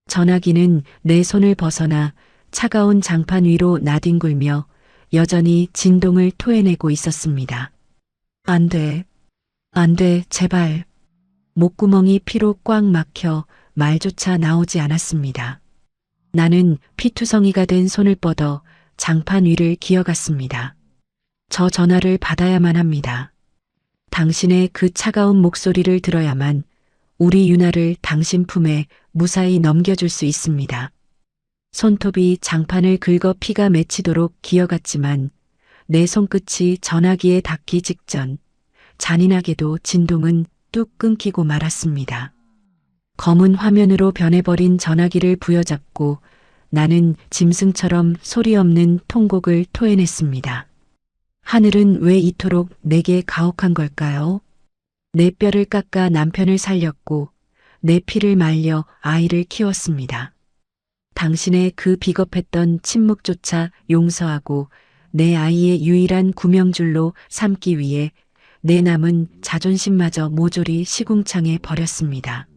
[SPEAKER 2] 전화기는 내 손을 벗어나 차가운 장판 위로 나뒹굴며 여전히 진동을 토해내고 있었습니다. 안 돼. 안 돼, 제발. 목구멍이 피로 꽉 막혀 말조차 나오지 않았습니다. 나는 피투성이가 된 손을 뻗어 장판 위를 기어갔습니다. 저 전화를 받아야만 합니다. 당신의 그 차가운 목소리를 들어야만 우리 유나를 당신 품에 무사히 넘겨줄 수 있습니다. 손톱이 장판을 긁어 피가 맺히도록 기어갔지만 내 손끝이 전화기에 닿기 직전 잔인하게도 진동은 뚝 끊기고 말았습니다. 검은 화면으로 변해버린 전화기를 부여잡고 나는 짐승처럼 소리 없는 통곡을 토해냈습니다. 하늘은 왜 이토록 내게 가혹한 걸까요? 내 뼈를 깎아 남편을 살렸고 내 피를 말려 아이를 키웠습니다. 당신의 그 비겁했던 침묵조차 용서하고 내 아이의 유일한 구명줄로 삼기 위해 내 남은 자존심마저 모조리 시궁창에 버렸습니다.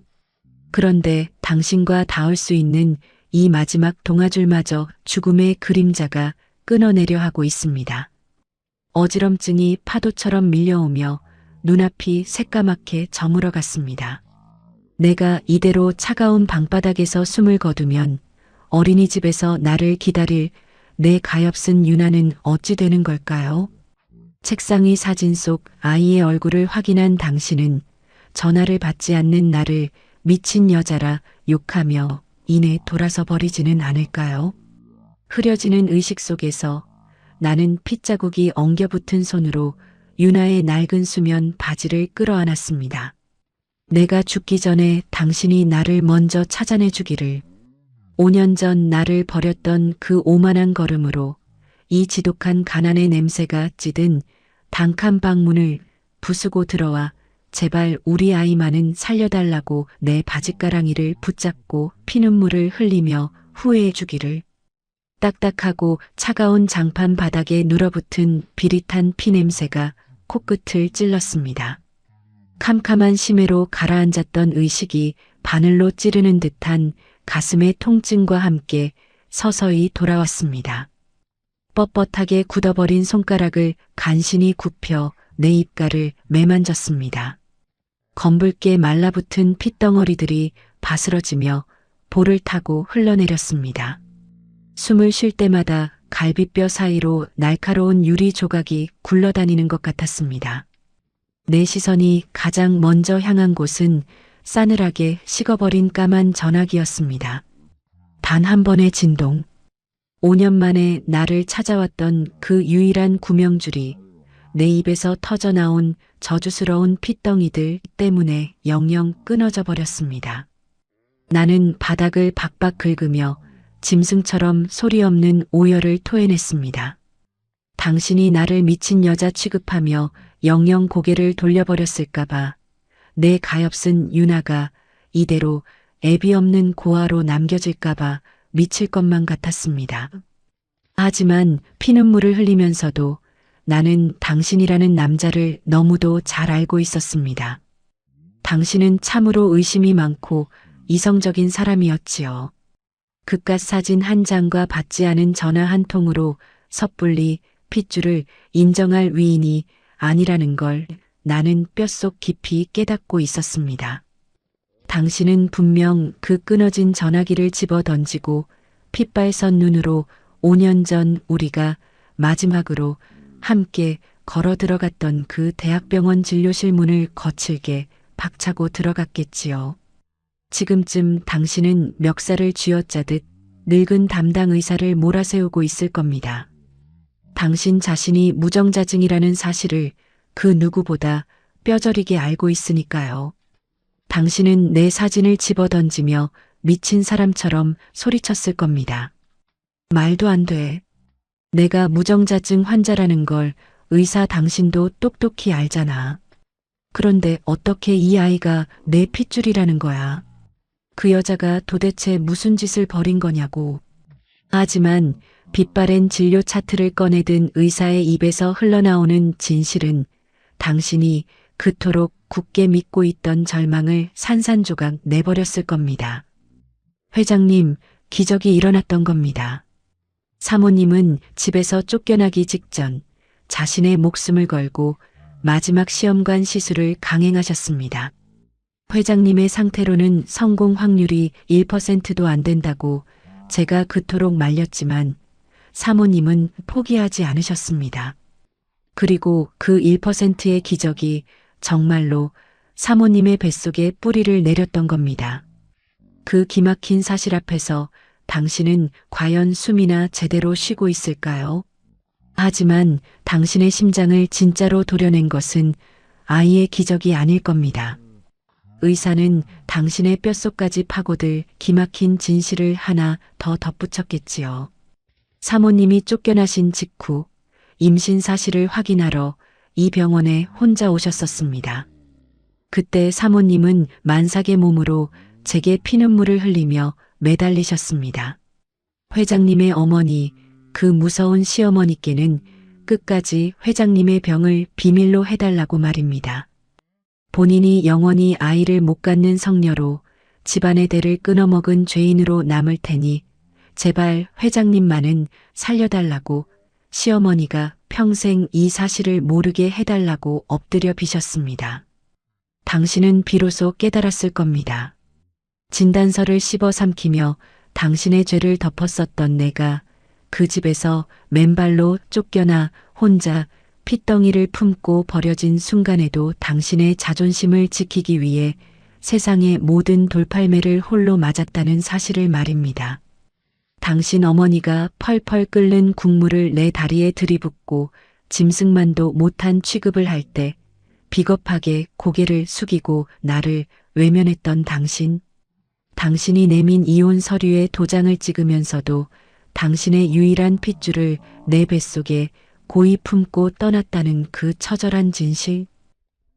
[SPEAKER 2] 그런데 당신과 닿을 수 있는 이 마지막 동아줄마저 죽음의 그림자가 끊어내려 하고 있습니다. 어지럼증이 파도처럼 밀려오며 눈앞이 새까맣게 저물어갔습니다. 내가 이대로 차가운 방바닥에서 숨을 거두면 어린이집에서 나를 기다릴 내 가엾은 유나는 어찌 되는 걸까요? 책상 위 사진 속 아이의 얼굴을 확인한 당신은 전화를 받지 않는 나를 미친 여자라 욕하며 이내 돌아서 버리지는 않을까요? 흐려지는 의식 속에서 나는 핏자국이 엉겨붙은 손으로 유나의 낡은 수면 바지를 끌어안았습니다. 내가 죽기 전에 당신이 나를 먼저 찾아내 주기를. 5년 전 나를 버렸던 그 오만한 걸음으로 이 지독한 가난의 냄새가 찌든 단칸 방문을 부수고 들어와 제발 우리 아이만은 살려달라고 내 바짓가랑이를 붙잡고 피눈물을 흘리며 후회해 주기를. 딱딱하고 차가운 장판 바닥에 눌어붙은 비릿한 피 냄새가 코끝을 찔렀습니다. 캄캄한 심해로 가라앉았던 의식이 바늘로 찌르는 듯한 가슴의 통증과 함께 서서히 돌아왔습니다. 뻣뻣하게 굳어버린 손가락을 간신히 굽혀 내 입가를 매만졌습니다. 검붉게 말라붙은 핏덩어리들이 바스러지며 볼을 타고 흘러내렸습니다. 숨을 쉴 때마다 갈비뼈 사이로 날카로운 유리 조각이 굴러다니는 것 같았습니다. 내 시선이 가장 먼저 향한 곳은 싸늘하게 식어버린 까만 전화기였습니다. 단 한 번의 진동. 5년 만에 나를 찾아왔던 그 유일한 구명줄이 내 입에서 터져나온 저주스러운 핏덩이들 때문에 영영 끊어져 버렸습니다. 나는 바닥을 박박 긁으며 짐승처럼 소리 없는 오열을 토해냈습니다. 당신이 나를 미친 여자 취급하며 영영 고개를 돌려버렸을까봐 내 가엾은 유나가 이대로 애비 없는 고아로 남겨질까봐 미칠 것만 같았습니다. 하지만 피눈물을 흘리면서도 나는 당신이라는 남자를 너무도 잘 알고 있었습니다. 당신은 참으로 의심이 많고 이성적인 사람이었지요. 그깟 사진 한 장과 받지 않은 전화 한 통으로 섣불리 핏줄을 인정할 위인이 아니라는 걸 나는 뼛속 깊이 깨닫고 있었습니다. 당신은 분명 그 끊어진 전화기를 집어 던지고 핏발선 눈으로 5년 전 우리가 마지막으로 함께 걸어 들어갔던 그 대학병원 진료실 문을 거칠게 박차고 들어갔겠지요. 지금쯤 당신은 멱살을 쥐어짜듯 늙은 담당 의사를 몰아세우고 있을 겁니다. 당신 자신이 무정자증이라는 사실을 그 누구보다 뼈저리게 알고 있으니까요. 당신은 내 사진을 집어던지며 미친 사람처럼 소리쳤을 겁니다. 말도 안 돼. 내가 무정자증 환자라는 걸 의사 당신도 똑똑히 알잖아. 그런데 어떻게 이 아이가 내 핏줄이라는 거야. 그 여자가 도대체 무슨 짓을 벌인 거냐고. 하지만 빛바랜 진료 차트를 꺼내든 의사의 입에서 흘러나오는 진실은 당신이 그토록 굳게 믿고 있던 절망을 산산조각 내버렸을 겁니다. 회장님, 기적이 일어났던 겁니다. 사모님은 집에서 쫓겨나기 직전 자신의 목숨을 걸고 마지막 시험관 시술을 강행하셨습니다. 회장님의 상태로는 성공 확률이 1%도 안 된다고 제가 그토록 말렸지만 사모님은 포기하지 않으셨습니다. 그리고 그 1%의 기적이 정말로 사모님의 뱃속에 뿌리를 내렸던 겁니다. 그 기막힌 사실 앞에서 당신은 과연 숨이나 제대로 쉬고 있을까요? 하지만 당신의 심장을 진짜로 도려낸 것은 아이의 기적이 아닐 겁니다. 의사는 당신의 뼛속까지 파고들 기막힌 진실을 하나 더 덧붙였겠지요. 사모님이 쫓겨나신 직후 임신 사실을 확인하러 이 병원에 혼자 오셨었습니다. 그때 사모님은 만삭의 몸으로 제게 피눈물을 흘리며 매달리셨습니다. 회장님의 어머니, 그 무서운 시어머니께는 끝까지 회장님의 병을 비밀로 해달라고 말입니다. 본인이 영원히 아이를 못 갖는 성녀로 집안의 대를 끊어먹은 죄인으로 남을 테니 제발 회장님만은 살려달라고 시어머니가 평생 이 사실을 모르게 해달라고 엎드려 비셨습니다. 당신은 비로소 깨달았을 겁니다. 진단서를 씹어 삼키며 당신의 죄를 덮었었던 내가 그 집에서 맨발로 쫓겨나 혼자 핏덩이를 품고 버려진 순간에도 당신의 자존심을 지키기 위해 세상의 모든 돌팔매를 홀로 맞았다는 사실을 말입니다. 당신 어머니가 펄펄 끓는 국물을 내 다리에 들이붓고 짐승만도 못한 취급을 할 때 비겁하게 고개를 숙이고 나를 외면했던 당신. 당신이 내민 이혼 서류에 도장을 찍으면서도 당신의 유일한 핏줄을 내 뱃속에 고이 품고 떠났다는 그 처절한 진실.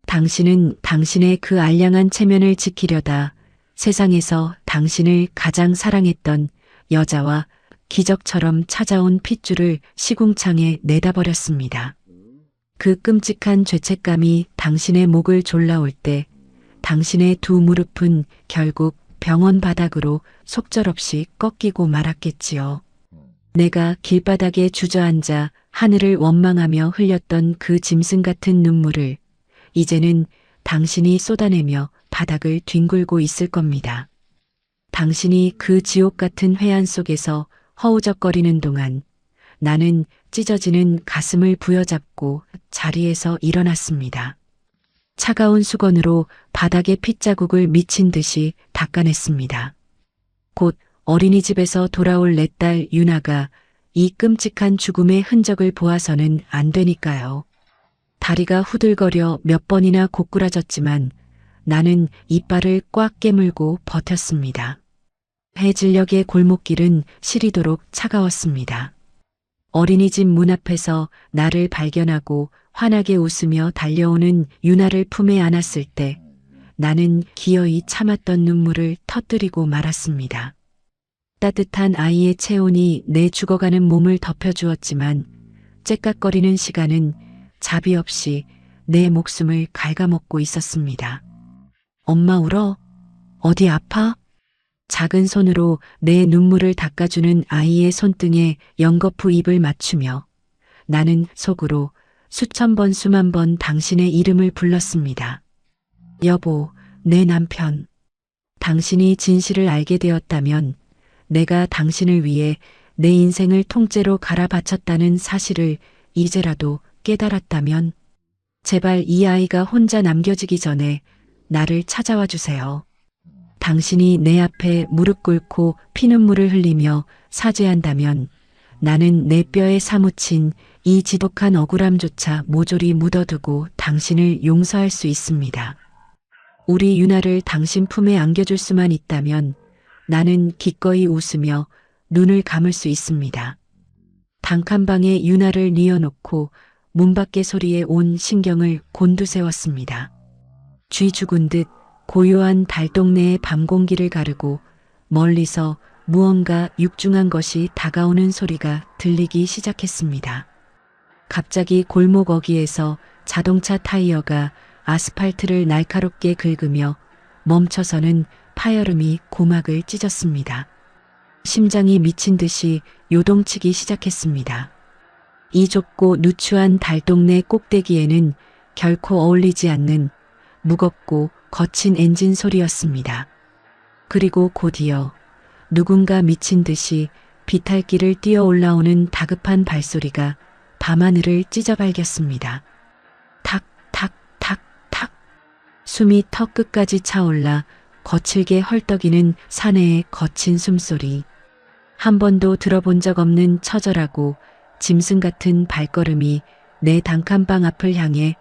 [SPEAKER 2] 당신은 당신의 그 알량한 체면을 지키려다 세상에서 당신을 가장 사랑했던 여자와 기적처럼 찾아온 핏줄을 시궁창에 내다버렸습니다. 그 끔찍한 죄책감이 당신의 목을 졸라올 때 당신의 두 무릎은 결국 병원 바닥으로 속절없이 꺾이고 말았겠지요. 내가 길바닥에 주저앉아 하늘을 원망하며 흘렸던 그 짐승 같은 눈물을 이제는 당신이 쏟아내며 바닥을 뒹굴고 있을 겁니다. 당신이 그 지옥 같은 회한 속에서 허우적거리는 동안 나는 찢어지는 가슴을 부여잡고 자리에서 일어났습니다. 차가운 수건으로 바닥의 핏자국을 미친 듯이 닦아냈습니다. 곧 어린이집에서 돌아올 내 딸 유나가 이 끔찍한 죽음의 흔적을 보아서는 안 되니까요. 다리가 후들거려 몇 번이나 고꾸라졌지만 나는 이빨을 꽉 깨물고 버텼습니다. 해질녘의 골목길은 시리도록 차가웠습니다. 어린이집 문 앞에서 나를 발견하고 환하게 웃으며 달려오는 유나를 품에 안았을 때 나는 기어이 참았던 눈물을 터뜨리고 말았습니다. 따뜻한 아이의 체온이 내 죽어가는 몸을 덮여주었지만 째깍거리는 시간은 자비 없이 내 목숨을 갉아먹고 있었습니다. 엄마 울어? 어디 아파? 작은 손으로 내 눈물을 닦아주는 아이의 손등에 연거푸 입을 맞추며 나는 속으로 수천 번 수만 번 당신의 이름을 불렀습니다. 여보, 내 남편. 당신이 진실을 알게 되었다면 내가 당신을 위해 내 인생을 통째로 갈아 바쳤다는 사실을 이제라도 깨달았다면 제발 이 아이가 혼자 남겨지기 전에 나를 찾아와 주세요. 당신이 내 앞에 무릎 꿇고 피눈물을 흘리며 사죄한다면 나는 내 뼈에 사무친 이 지독한 억울함조차 모조리 묻어두고 당신을 용서할 수 있습니다. 우리 유나를 당신 품에 안겨줄 수만 있다면 나는 기꺼이 웃으며 눈을 감을 수 있습니다. 단칸방에 유나를 뉘어놓고 문 밖의 소리에 온 신경을 곤두세웠습니다. 쥐 죽은 듯 고요한 달동네의 밤 공기를 가르고 멀리서 무언가 육중한 것이 다가오는 소리가 들리기 시작했습니다. 갑자기 골목 어귀에서 자동차 타이어가 아스팔트를 날카롭게 긁으며 멈춰서는 파열음이 고막을 찢었습니다. 심장이 미친 듯이 요동치기 시작했습니다. 이 좁고 누추한 달동네 꼭대기에는 결코 어울리지 않는 무겁고 거친 엔진 소리였습니다. 그리고 곧이어 누군가 미친 듯이 비탈길을 뛰어 올라오는 다급한 발소리가 밤하늘을 찢어발겼습니다. 탁, 탁, 탁, 탁. 숨이 턱 끝까지 차올라 거칠게 헐떡이는 사내의 거친 숨소리. 한 번도 들어본 적 없는 처절하고 짐승 같은 발걸음이 내 단칸방 앞을 향해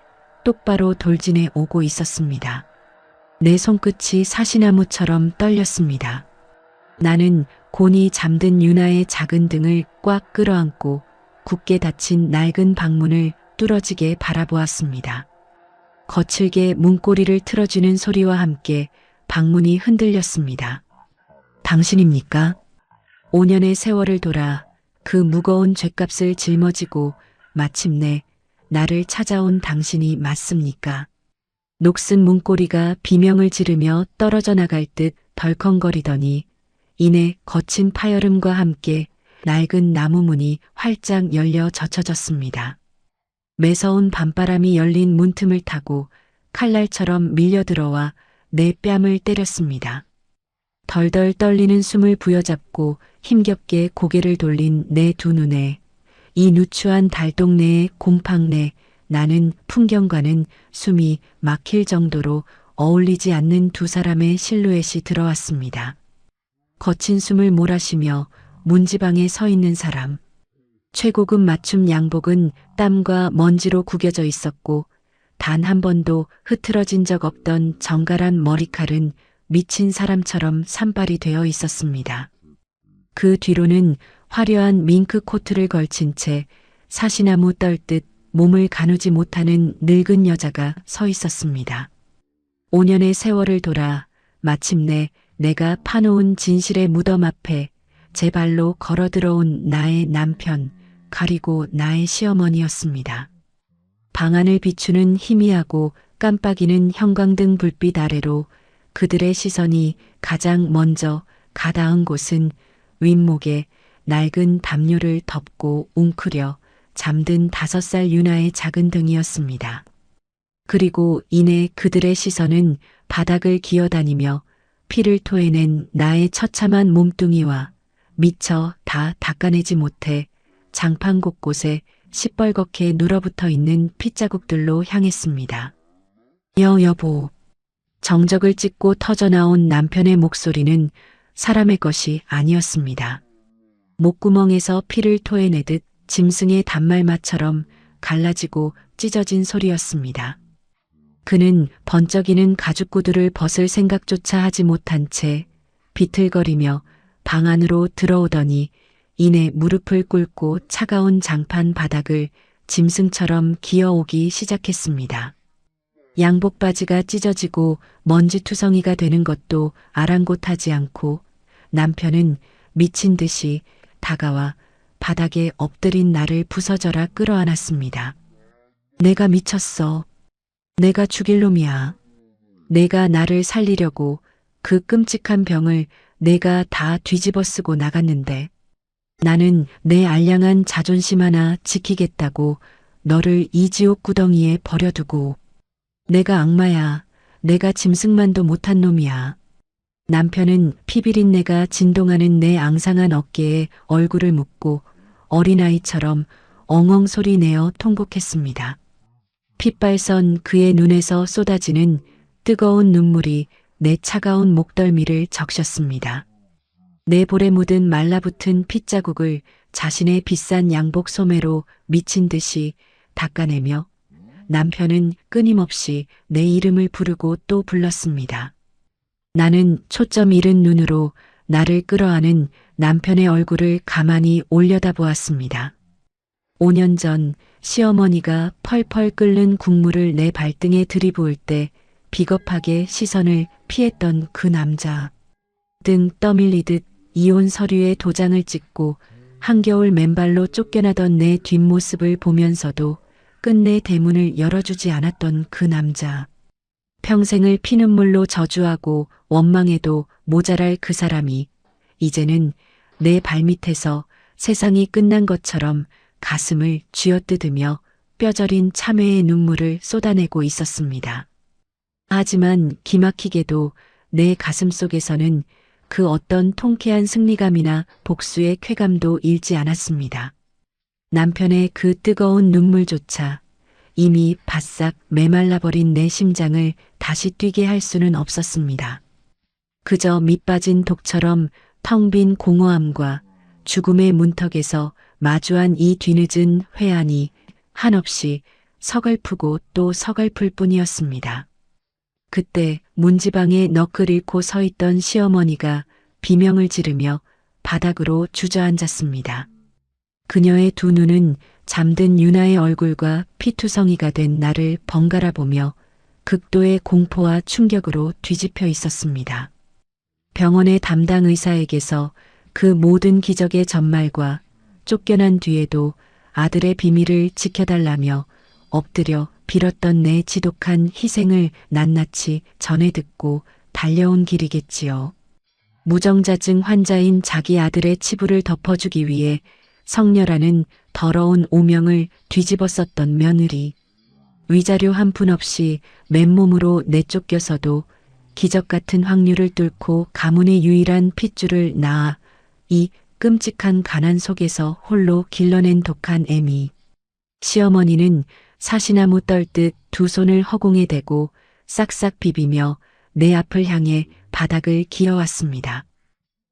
[SPEAKER 2] 똑바로 돌진해 오고 있었습니다. 내 손끝이 사시나무처럼 떨렸습니다. 나는 곤히 잠든 유나의 작은 등을 꽉 끌어안고 굳게 닫힌 낡은 방문을 뚫어지게 바라보았습니다. 거칠게 문고리를 틀어주는 소리와 함께 방문이 흔들렸습니다. 당신입니까? 5년의 세월을 돌아 그 무거운 죗값을 짊어지고 마침내 나를 찾아온 당신이 맞습니까? 녹슨 문고리가 비명을 지르며 떨어져 나갈 듯 덜컹거리더니 이내 거친 파열음과 함께 낡은 나무 문이 활짝 열려 젖혀졌습니다. 매서운 밤바람이 열린 문틈을 타고 칼날처럼 밀려들어와 내 뺨을 때렸습니다. 덜덜 떨리는 숨을 부여잡고 힘겹게 고개를 돌린 내 두 눈에 이 누추한 달동네의 곰팡 내 나는 풍경과는 숨이 막힐 정도로 어울리지 않는 두 사람의 실루엣이 들어왔습니다. 거친 숨을 몰아쉬며 문지방에 서 있는 사람. 최고급 맞춤 양복은 땀과 먼지로 구겨져 있었고 단 한 번도 흐트러진 적 없던 정갈한 머리칼은 미친 사람처럼 산발이 되어 있었습니다. 그 뒤로는 화려한 밍크 코트를 걸친 채 사시나무 떨듯 몸을 가누지 못하는 늙은 여자가 서 있었습니다. 5년의 세월을 돌아 마침내 내가 파놓은 진실의 무덤 앞에 제 발로 걸어 들어온 나의 남편, 그리고 나의 시어머니였습니다. 방 안을 비추는 희미하고 깜빡이는 형광등 불빛 아래로 그들의 시선이 가장 먼저 가닿은 곳은 윗목에 낡은 담요를 덮고 웅크려 잠든 5살 유나의 작은 등이었습니다. 그리고 이내 그들의 시선은 바닥을 기어다니며 피를 토해낸 나의 처참한 몸뚱이와 미처 다 닦아내지 못해 장판 곳곳에 시뻘겋게 눌어붙어 있는 핏자국들로 향했습니다. 여보. 정적을 찍고 터져나온 남편의 목소리는 사람의 것이 아니었습니다. 목구멍에서 피를 토해내듯 짐승의 단말마처럼 갈라지고 찢어진 소리였습니다. 그는 번쩍이는 가죽구두를 벗을 생각조차 하지 못한 채 비틀거리며 방 안으로 들어오더니 이내 무릎을 꿇고 차가운 장판 바닥을 짐승처럼 기어오기 시작했습니다. 양복 바지가 찢어지고 먼지투성이가 되는 것도 아랑곳하지 않고 남편은 미친 듯이 다가와 바닥에 엎드린 나를 부서져라 끌어안았습니다. 내가 미쳤어. 내가 죽일 놈이야. 내가 나를 살리려고 그 끔찍한 병을 내가 다 뒤집어 쓰고 나갔는데 나는 내 알량한 자존심 하나 지키겠다고 너를 이 지옥 구덩이에 버려두고 내가 악마야. 내가 짐승만도 못한 놈이야. 남편은 피비린내가 진동하는 내 앙상한 어깨에 얼굴을 묻고 어린아이처럼 엉엉 소리 내어 통곡했습니다. 핏발선 그의 눈에서 쏟아지는 뜨거운 눈물이 내 차가운 목덜미를 적셨습니다. 내 볼에 묻은 말라붙은 핏자국을 자신의 비싼 양복 소매로 미친 듯이 닦아내며 남편은 끊임없이 내 이름을 부르고 또 불렀습니다. 나는 초점 잃은 눈으로 나를 끌어안은 남편의 얼굴을 가만히 올려다보았습니다. 5년 전 시어머니가 펄펄 끓는 국물을 내 발등에 들이부을 때 비겁하게 시선을 피했던 그 남자. 등 떠밀리듯 이혼 서류에 도장을 찍고 한겨울 맨발로 쫓겨나던 내 뒷모습을 보면서도 끝내 대문을 열어주지 않았던 그 남자. 평생을 피눈물로 저주하고 원망해도 모자랄 그 사람이 이제는 내 발밑에서 세상이 끝난 것처럼 가슴을 쥐어뜯으며 뼈저린 참회의 눈물을 쏟아내고 있었습니다. 하지만 기막히게도 내 가슴 속에서는 그 어떤 통쾌한 승리감이나 복수의 쾌감도 잃지 않았습니다. 남편의 그 뜨거운 눈물조차 이미 바싹 메말라버린 내 심장을 다시 뛰게 할 수는 없었습니다. 그저 밑빠진 독처럼 텅 빈 공허함과 죽음의 문턱에서 마주한 이 뒤늦은 회한이 한없이 서글프고 또 서글플 뿐이었습니다. 그때 문지방에 넋을 잃고 서 있던 시어머니가 비명을 지르며 바닥으로 주저앉았습니다. 그녀의 두 눈은 잠든 유나의 얼굴과 피투성이가 된 나를 번갈아 보며 극도의 공포와 충격으로 뒤집혀 있었습니다. 병원의 담당 의사에게서 그 모든 기적의 전말과 쫓겨난 뒤에도 아들의 비밀을 지켜달라며 엎드려 빌었던 내 지독한 희생을 낱낱이 전해 듣고 달려온 길이겠지요. 무정자증 환자인 자기 아들의 치부를 덮어주기 위해 성녀라는 더러운 오명을 뒤집어 썼던 며느리. 위자료 한 푼 없이 맨몸으로 내쫓겨서도 기적 같은 확률을 뚫고 가문의 유일한 핏줄을 낳아 이 끔찍한 가난 속에서 홀로 길러낸 독한 애미. 시어머니는 사시나무 떨듯 두 손을 허공에 대고 싹싹 비비며 내 앞을 향해 바닥을 기어왔습니다.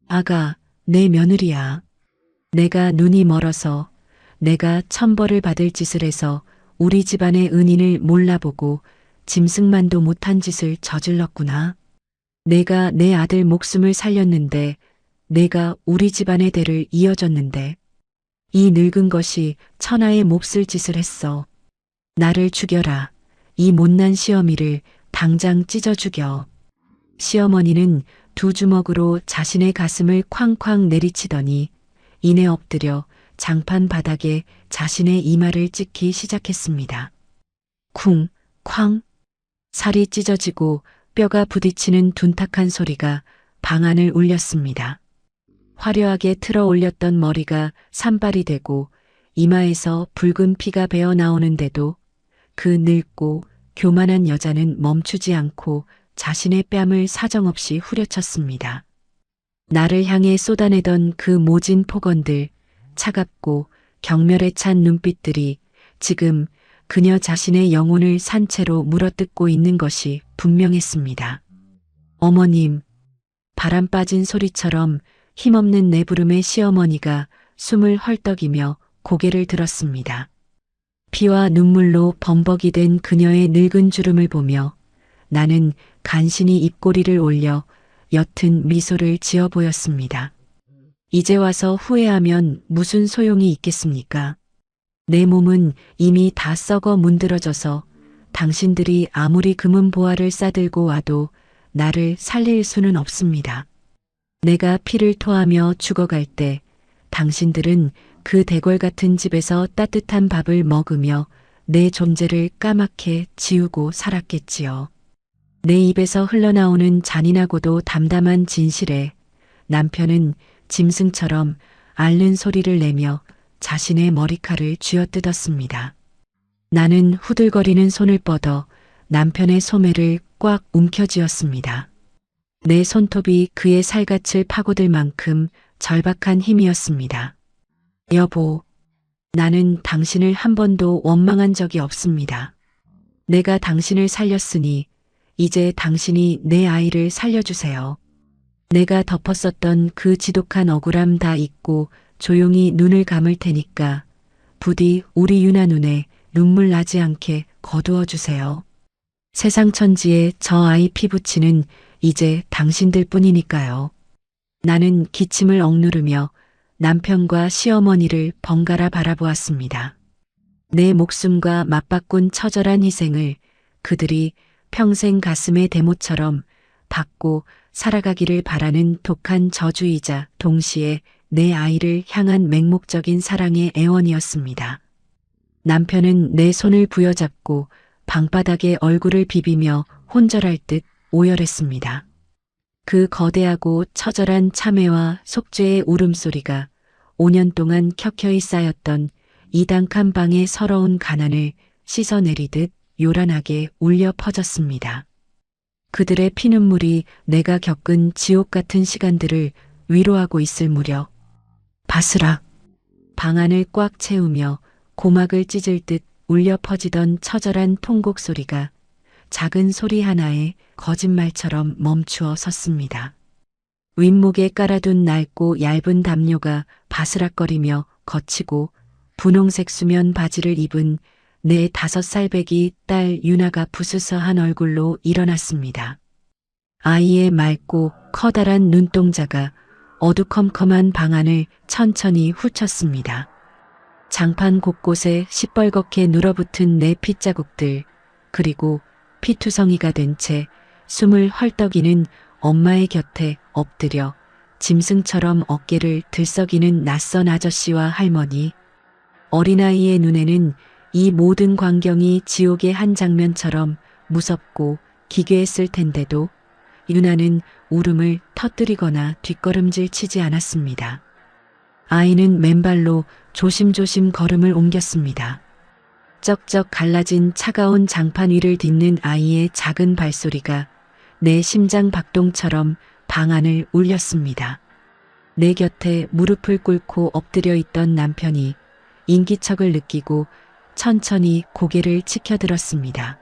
[SPEAKER 2] 아가, 내 며느리야. 내가 눈이 멀어서 내가 천벌을 받을 짓을 해서 우리 집안의 은인을 몰라보고 짐승만도 못한 짓을 저질렀구나. 내가 내 아들 목숨을 살렸는데 내가 우리 집안의 대를 이어줬는데 이 늙은 것이 천하의 몹쓸 짓을 했어. 나를 죽여라. 이 못난 시어미를 당장 찢어 죽여. 시어머니는 두 주먹으로 자신의 가슴을 쾅쾅 내리치더니 이내 엎드려 장판 바닥에 자신의 이마를 찍기 시작했습니다. 쿵, 쾅. 살이 찢어지고 뼈가 부딪히는 둔탁한 소리가 방 안을 울렸습니다. 화려하게 틀어 올렸던 머리가 산발이 되고 이마에서 붉은 피가 배어 나오는데도 그 늙고 교만한 여자는 멈추지 않고 자신의 뺨을 사정없이 후려쳤습니다. 나를 향해 쏟아내던 그 모진 폭언들, 차갑고 경멸에 찬 눈빛들이 지금 그녀 자신의 영혼을 산채로 물어뜯고 있는 것이 분명했습니다. 어머님, 바람 빠진 소리처럼 힘없는 내부름의 시어머니가 숨을 헐떡이며 고개를 들었습니다. 피와 눈물로 범벅이 된 그녀의 늙은 주름을 보며 나는 간신히 입꼬리를 올려 옅은 미소를 지어 보였습니다. 이제 와서 후회하면 무슨 소용이 있겠습니까? 내 몸은 이미 다 썩어 문드러져서 당신들이 아무리 금은 보화를 싸들고 와도 나를 살릴 수는 없습니다. 내가 피를 토하며 죽어갈 때 당신들은 그 대궐 같은 집에서 따뜻한 밥을 먹으며 내 존재를 까맣게 지우고 살았겠지요. 내 입에서 흘러나오는 잔인하고도 담담한 진실에 남편은 짐승처럼 앓는 소리를 내며 자신의 머리칼을 쥐어뜯었습니다. 나는 후들거리는 손을 뻗어 남편의 소매를 꽉 움켜쥐었습니다. 내 손톱이 그의 살갗을 파고들 만큼 절박한 힘이었습니다. 여보, 나는 당신을 한 번도 원망한 적이 없습니다. 내가 당신을 살렸으니 이제 당신이 내 아이를 살려주세요. 내가 덮었었던 그 지독한 억울함 다 잊고 조용히 눈을 감을 테니까 부디 우리 유나 눈에 눈물 나지 않게 거두어 주세요. 세상 천지에 저 아이 피부치는 이제 당신들 뿐이니까요. 나는 기침을 억누르며 남편과 시어머니를 번갈아 바라보았습니다. 내 목숨과 맞바꾼 처절한 희생을 그들이 평생 가슴의 대못처럼 받고 살아가기를 바라는 독한 저주이자 동시에 내 아이를 향한 맹목적인 사랑의 애원이었습니다. 남편은 내 손을 부여잡고 방바닥에 얼굴을 비비며 혼절할 듯 오열했습니다. 그 거대하고 처절한 참회와 속죄의 울음소리가 5년 동안 켜켜이 쌓였던 이당칸 방의 서러운 가난을 씻어내리듯 요란하게 울려 퍼졌습니다. 그들의 피눈물이 내가 겪은 지옥 같은 시간들을 위로하고 있을 무렵 바스락 방 안을 꽉 채우며 고막을 찢을 듯 울려 퍼지던 처절한 통곡 소리가 작은 소리 하나에 거짓말처럼 멈추어 섰습니다. 윗목에 깔아둔 낡고 얇은 담요가 바스락거리며 거치고 분홍색 수면 바지를 입은 내 5살배기 딸 유나가 부스스한 얼굴로 일어났습니다. 아이의 맑고 커다란 눈동자가 어두컴컴한 방 안을 천천히 훑쳤습니다. 장판 곳곳에 시뻘겋게 눌어붙은 내 핏자국들, 그리고 피투성이가 된 채 숨을 헐떡이는 엄마의 곁에 엎드려 짐승처럼 어깨를 들썩이는 낯선 아저씨와 할머니. 어린아이의 눈에는 이 모든 광경이 지옥의 한 장면처럼 무섭고 기괴했을 텐데도 유나는 울음을 터뜨리거나 뒷걸음질 치지 않았습니다. 아이는 맨발로 조심조심 걸음을 옮겼습니다. 쩍쩍 갈라진 차가운 장판 위를 딛는 아이의 작은 발소리가 내 심장 박동처럼 방 안을 울렸습니다. 내 곁에 무릎을 꿇고 엎드려 있던 남편이 인기척을 느끼고 천천히 고개를 치켜들었습니다.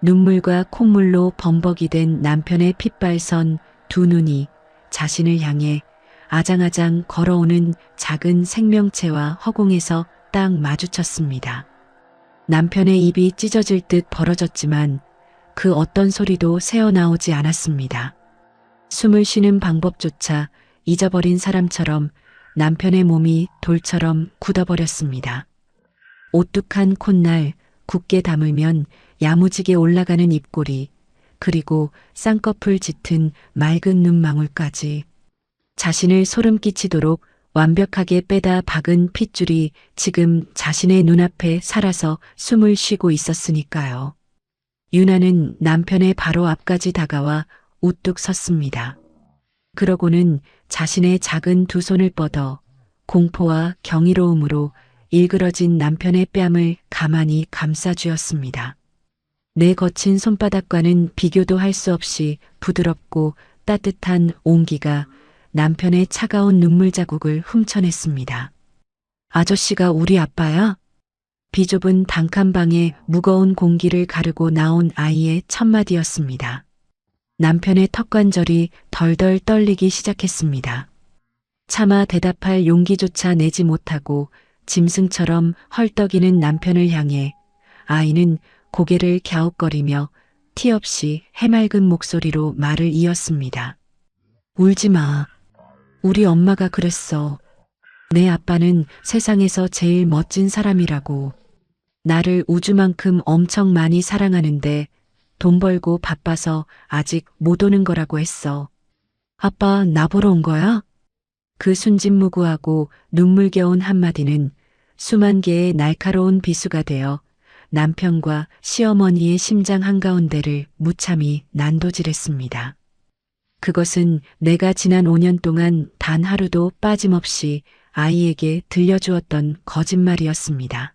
[SPEAKER 2] 눈물과 콧물로 범벅이 된 남편의 핏발선 두 눈이 자신을 향해 아장아장 걸어오는 작은 생명체와 허공에서 딱 마주쳤습니다. 남편의 입이 찢어질 듯 벌어졌지만 그 어떤 소리도 새어나오지 않았습니다. 숨을 쉬는 방법조차 잊어버린 사람처럼 남편의 몸이 돌처럼 굳어버렸습니다. 오뚝한 콧날, 굳게 다물면 야무지게 올라가는 입꼬리, 그리고 쌍꺼풀 짙은 맑은 눈망울까지. 자신을 소름 끼치도록 완벽하게 빼다 박은 핏줄이 지금 자신의 눈앞에 살아서 숨을 쉬고 있었으니까요. 유나는 남편의 바로 앞까지 다가와 우뚝 섰습니다. 그러고는 자신의 작은 두 손을 뻗어 공포와 경이로움으로 일그러진 남편의 뺨을 가만히 감싸주었습니다. 내 거친 손바닥과는 비교도 할 수 없이 부드럽고 따뜻한 온기가 남편의 차가운 눈물 자국을 훔쳐냈습니다. 아저씨가 우리 아빠야? 비좁은 단칸방에 무거운 공기를 가르고 나온 아이의 첫마디였습니다. 남편의 턱관절이 덜덜 떨리기 시작했습니다. 차마 대답할 용기조차 내지 못하고 짐승처럼 헐떡이는 남편을 향해 아이는 고개를 갸웃거리며 티 없이 해맑은 목소리로 말을 이었습니다. 울지 마. 우리 엄마가 그랬어. 내 아빠는 세상에서 제일 멋진 사람이라고. 나를 우주만큼 엄청 많이 사랑하는데 돈 벌고 바빠서 아직 못 오는 거라고 했어. 아빠 나 보러 온 거야? 그 순진무구하고 눈물겨운 한마디는 수만 개의 날카로운 비수가 되어 남편과 시어머니의 심장 한가운데를 무참히 난도질했습니다. 그것은 내가 지난 5년 동안 단 하루도 빠짐없이 아이에게 들려주었던 거짓말이었습니다.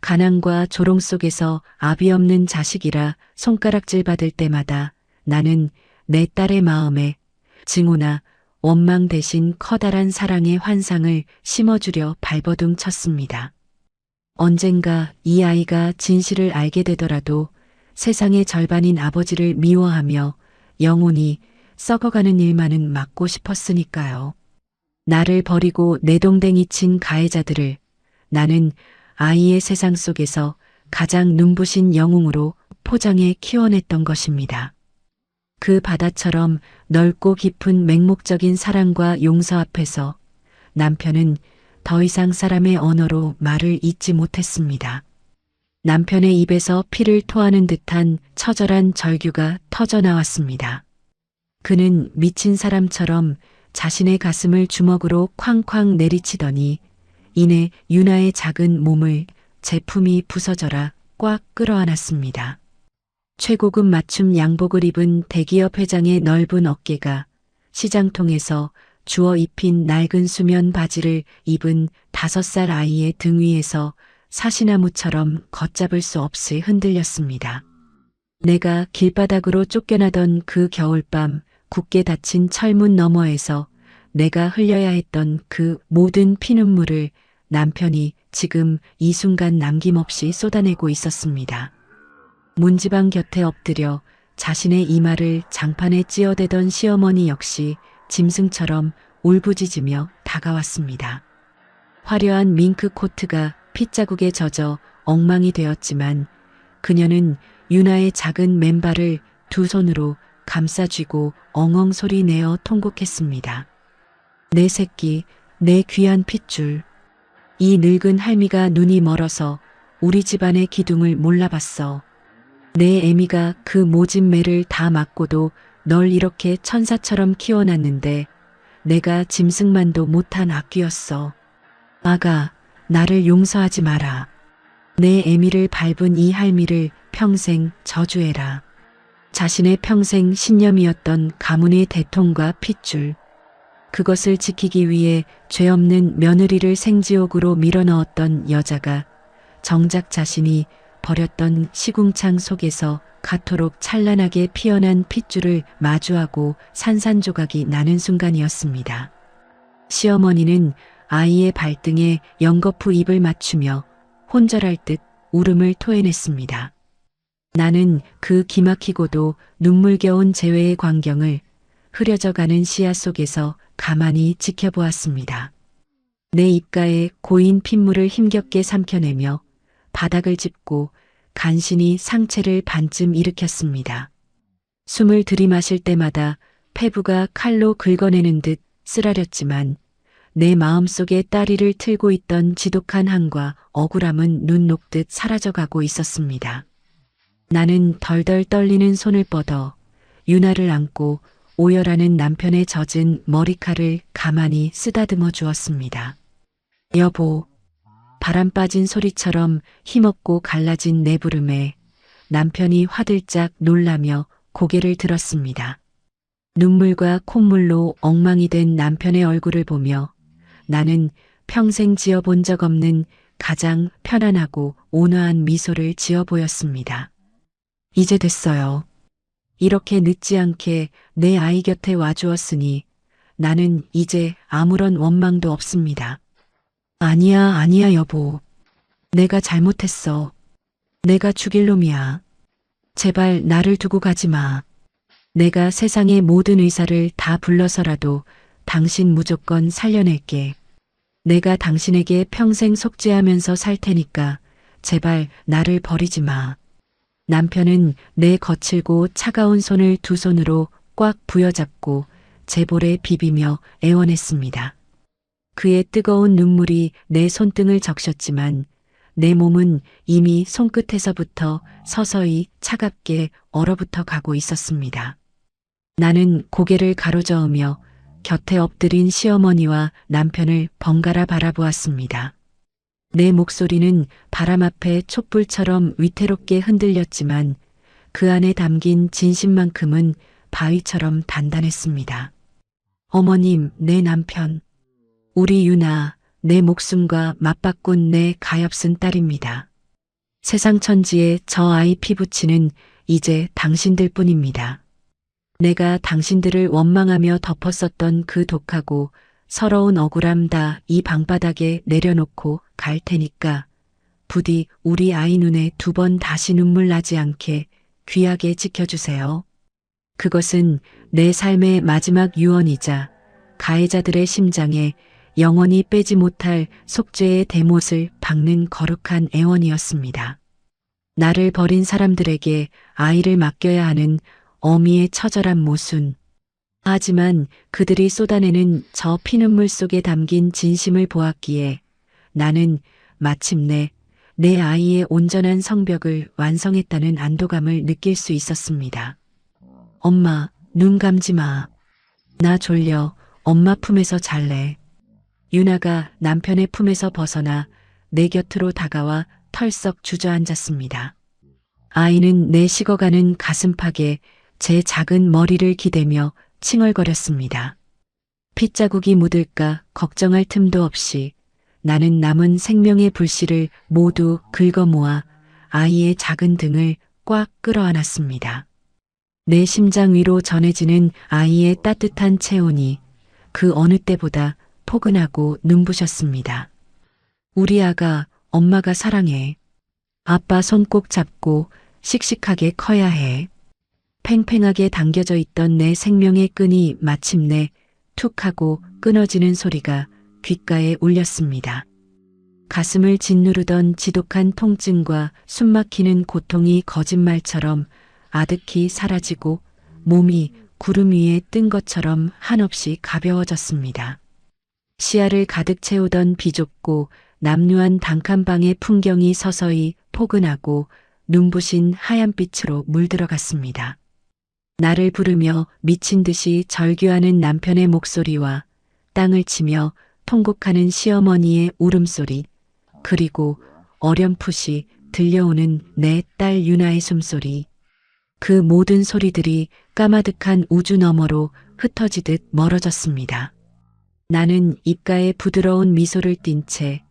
[SPEAKER 2] 가난과 조롱 속에서 아비 없는 자식이라 손가락질 받을 때마다 나는 내 딸의 마음에 증오나 원망 대신 커다란 사랑의 환상을 심어주려 발버둥 쳤습니다. 언젠가 이 아이가 진실을 알게 되더라도 세상의 절반인 아버지를 미워하며 영원히 썩어가는 일만은 막고 싶었으니까요. 나를 버리고 내동댕이 친 가해자들을 나는 아이의 세상 속에서 가장 눈부신 영웅으로 포장해 키워냈던 것입니다. 그 바다처럼 넓고 깊은 맹목적인 사랑과 용서 앞에서 남편은 더 이상 사람의 언어로 말을 잇지 못했습니다. 남편의 입에서 피를 토하는 듯한 처절한 절규가 터져나왔습니다. 그는 미친 사람처럼 자신의 가슴을 주먹으로 쾅쾅 내리치더니 이내 유나의 작은 몸을 제품이 부서져라 꽉 끌어안았습니다. 최고급 맞춤 양복을 입은 대기업 회장의 넓은 어깨가 시장통에서 주워 입힌 낡은 수면 바지를 입은 5살 아이의 등 위에서 사시나무처럼 걷잡을 수 없이 흔들렸습니다. 내가 길바닥으로 쫓겨나던 그 겨울밤 굳게 닫힌 철문 너머에서 내가 흘려야 했던 그 모든 피눈물을 남편이 지금 이 순간 남김없이 쏟아내고 있었습니다. 문지방 곁에 엎드려 자신의 이마를 장판에 찧어대던 시어머니 역시 짐승처럼 울부짖으며 다가왔습니다. 화려한 밍크 코트가 핏자국에 젖어 엉망이 되었지만 그녀는 유나의 작은 맨발을 두 손으로 감싸쥐고 엉엉 소리 내어 통곡했습니다. 내 새끼, 내 귀한 핏줄. 이 늙은 할미가 눈이 멀어서 우리 집안의 기둥을 몰라봤어. 내 애미가 그 모진 매를 다 맞고도 널 이렇게 천사처럼 키워놨는데 내가 짐승만도 못한 악귀였어. 아가, 나를 용서하지 마라. 내 애미를 밟은 이 할미를 평생 저주해라. 자신의 평생 신념이었던 가문의 대통과 핏줄. 그것을 지키기 위해 죄 없는 며느리를 생지옥으로 밀어넣었던 여자가 정작 자신이 버렸던 시궁창 속에서 가토록 찬란하게 피어난 핏줄을 마주하고 산산조각이 나는 순간이었습니다. 시어머니는 아이의 발등에 연거푸 입을 맞추며 혼절할 듯 울음을 토해냈습니다. 나는 그 기막히고도 눈물겨운 재회의 광경을 흐려져가는 시야 속에서 가만히 지켜보았습니다. 내 입가에 고인 핏물을 힘겹게 삼켜내며 바닥을 짚고 간신히 상체를 반쯤 일으켰습니다. 숨을 들이마실 때마다 폐부가 칼로 긁어내는 듯 쓰라렸지만 내 마음속에 따리를 틀고 있던 지독한 한과 억울함은 눈 녹듯 사라져가고 있었습니다. 나는 덜덜 떨리는 손을 뻗어 유나를 안고 오열하는 남편의 젖은 머리칼을 가만히 쓰다듬어 주었습니다. 여보, 바람 빠진 소리처럼 힘없고 갈라진 내 부름에 남편이 화들짝 놀라며 고개를 들었습니다. 눈물과 콧물로 엉망이 된 남편의 얼굴을 보며 나는 평생 지어본 적 없는 가장 편안하고 온화한 미소를 지어 보였습니다. 이제 됐어요. 이렇게 늦지 않게 내 아이 곁에 와주었으니 나는 이제 아무런 원망도 없습니다. 아니야, 여보. 내가 잘못했어. 내가 죽일 놈이야. 제발 나를 두고 가지 마. 내가 세상의 모든 의사를 다 불러서라도 당신 무조건 살려낼게. 내가 당신에게 평생 속죄하면서 살 테니까 제발 나를 버리지 마. 남편은 내 거칠고 차가운 손을 두 손으로 꽉 부여잡고 제 볼에 비비며 애원했습니다. 그의 뜨거운 눈물이 내 손등을 적셨지만 내 몸은 이미 손끝에서부터 서서히 차갑게 얼어붙어 가고 있었습니다. 나는 고개를 가로저으며 곁에 엎드린 시어머니와 남편을 번갈아 바라보았습니다. 내 목소리는 바람 앞에 촛불처럼 위태롭게 흔들렸지만 그 안에 담긴 진심만큼은 바위처럼 단단했습니다. 어머님, 내 남편, 우리 유나, 내 목숨과 맞바꾼 내 가엾은 딸입니다. 세상 천지에 저 아이 피부치는 이제 당신들 뿐입니다. 내가 당신들을 원망하며 덮었었던 그 독하고 서러운 억울함 다 이 방바닥에 내려놓고 갈 테니까 부디 우리 아이 눈에 두 번 다시 눈물 나지 않게 귀하게 지켜주세요. 그것은 내 삶의 마지막 유언이자 가해자들의 심장에 영원히 빼지 못할 속죄의 대못을 박는 거룩한 애원이었습니다. 나를 버린 사람들에게 아이를 맡겨야 하는 어미의 처절한 모순. 하지만 그들이 쏟아내는 저 피눈물 속에 담긴 진심을 보았기에 나는 마침내 내 아이의 온전한 성벽을 완성했다는 안도감을 느낄 수 있었습니다. 엄마, 눈 감지 마. 나 졸려. 엄마 품에서 잘래. 유나가 남편의 품에서 벗어나 내 곁으로 다가와 털썩 주저앉았습니다. 아이는 내 식어가는 가슴팍에 제 작은 머리를 기대며 칭얼거렸습니다. 핏자국이 묻을까 걱정할 틈도 없이 나는 남은 생명의 불씨를 모두 긁어모아 아이의 작은 등을 꽉 끌어안았습니다. 내 심장 위로 전해지는 아이의 따뜻한 체온이 그 어느 때보다 포근하고 눈부셨습니다. 우리 아가, 엄마가 사랑해. 아빠 손 꼭 잡고 씩씩하게 커야 해. 팽팽하게 당겨져 있던 내 생명의 끈이 마침내 툭 하고 끊어지는 소리가 귓가에 울렸습니다. 가슴을 짓누르던 지독한 통증과 숨막히는 고통이 거짓말처럼 아득히 사라지고 몸이 구름 위에 뜬 것처럼 한없이 가벼워졌습니다. 시야를 가득 채우던 비좁고 남루한 단칸방의 풍경이 서서히 포근하고 눈부신 하얀빛으로 물들어갔습니다. 나를 부르며 미친 듯이 절규하는 남편의 목소리와 땅을 치며 통곡하는 시어머니의 울음소리, 그리고 어렴풋이 들려오는 내 딸 유나의 숨소리. 그 모든 소리들이 까마득한 우주 너머로 흩어지듯 멀어졌습니다. 나는 입가에 부드러운 미소를 띤 채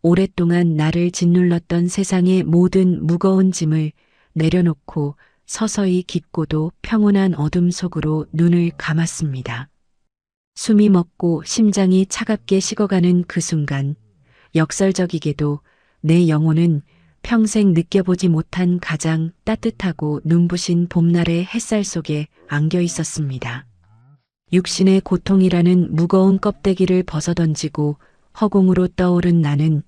[SPEAKER 2] 오랫동안 나를 짓눌렀던 세상의 모든 무거운 짐을 내려놓고 서서히 깊고도 평온한 어둠 속으로 눈을 감았습니다. 숨이 멎고 심장이 차갑게 식어가는 그 순간 역설적이게도 내 영혼은 평생 느껴보지 못한 가장 따뜻하고 눈부신 봄날의 햇살 속에 안겨 있었습니다. 육신의 고통이라는 무거운 껍데기를 벗어던지고 허공으로 떠오른 나는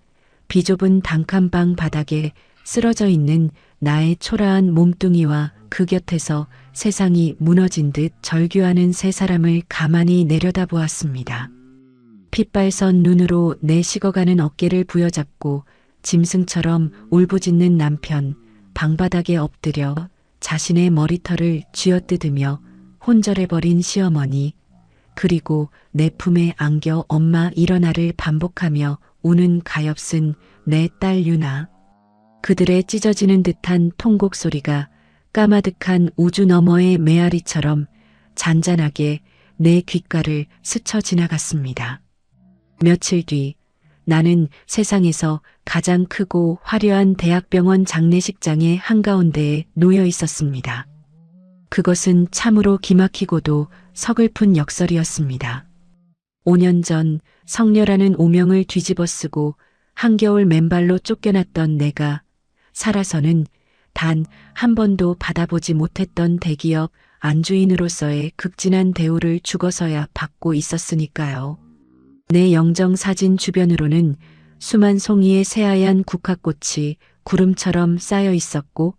[SPEAKER 2] 비좁은 단칸방 바닥에 쓰러져 있는 나의 초라한 몸뚱이와 그 곁에서 세상이 무너진 듯 절규하는 세 사람을 가만히 내려다보았습니다. 핏발선 눈으로 내 식어가는 어깨를 부여잡고 짐승처럼 울부짖는 남편, 방바닥에 엎드려 자신의 머리털을 쥐어뜯으며 혼절해버린 시어머니, 그리고 내 품에 안겨 엄마 일어나를 반복하며 우는 가엾은 내 딸 유나. 그들의 찢어지는 듯한 통곡 소리가 까마득한 우주 너머의 메아리처럼 잔잔하게 내 귓가를 스쳐 지나갔습니다. 며칠 뒤 나는 세상에서 가장 크고 화려한 대학병원 장례식장의 한가운데에 놓여 있었습니다. 그것은 참으로 기막히고도 서글픈 역설이었습니다. 5년 전 성녀라는 오명을 뒤집어 쓰고 한겨울 맨발로 쫓겨났던 내가 살아서는 단 한 번도 받아보지 못했던 대기업 안주인으로서의 극진한 대우를 죽어서야 받고 있었으니까요. 내 영정사진 주변으로는 수만 송이의 새하얀 국화꽃이 구름처럼 쌓여 있었고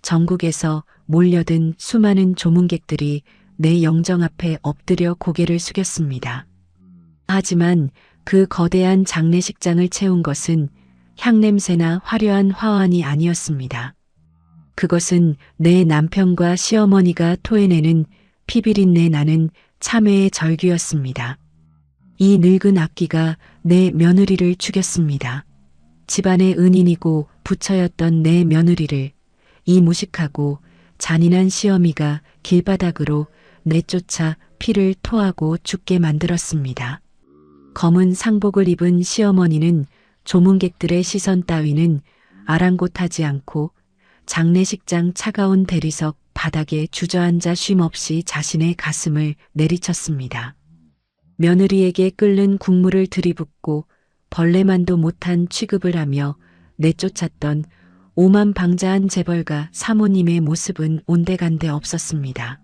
[SPEAKER 2] 전국에서 몰려든 수많은 조문객들이 내 영정 앞에 엎드려 고개를 숙였습니다. 하지만 그 거대한 장례식장을 채운 것은 향냄새나 화려한 화환이 아니었습니다. 그것은 내 남편과 시어머니가 토해내는 피비린내 나는 참회의 절규였습니다. 이 늙은 악기가 내 며느리를 죽였습니다. 집안의 은인이고 부처였던 내 며느리를 이 무식하고 잔인한 시어미가 길바닥으로 내쫓아 피를 토하고 죽게 만들었습니다. 검은 상복을 입은 시어머니는 조문객들의 시선 따위는 아랑곳하지 않고 장례식장 차가운 대리석 바닥에 주저앉아 쉼없이 자신의 가슴을 내리쳤습니다. 며느리에게 끓는 국물을 들이붓고 벌레만도 못한 취급을 하며 내쫓았던 오만방자한 재벌가 사모님의 모습은 온데간데 없었습니다.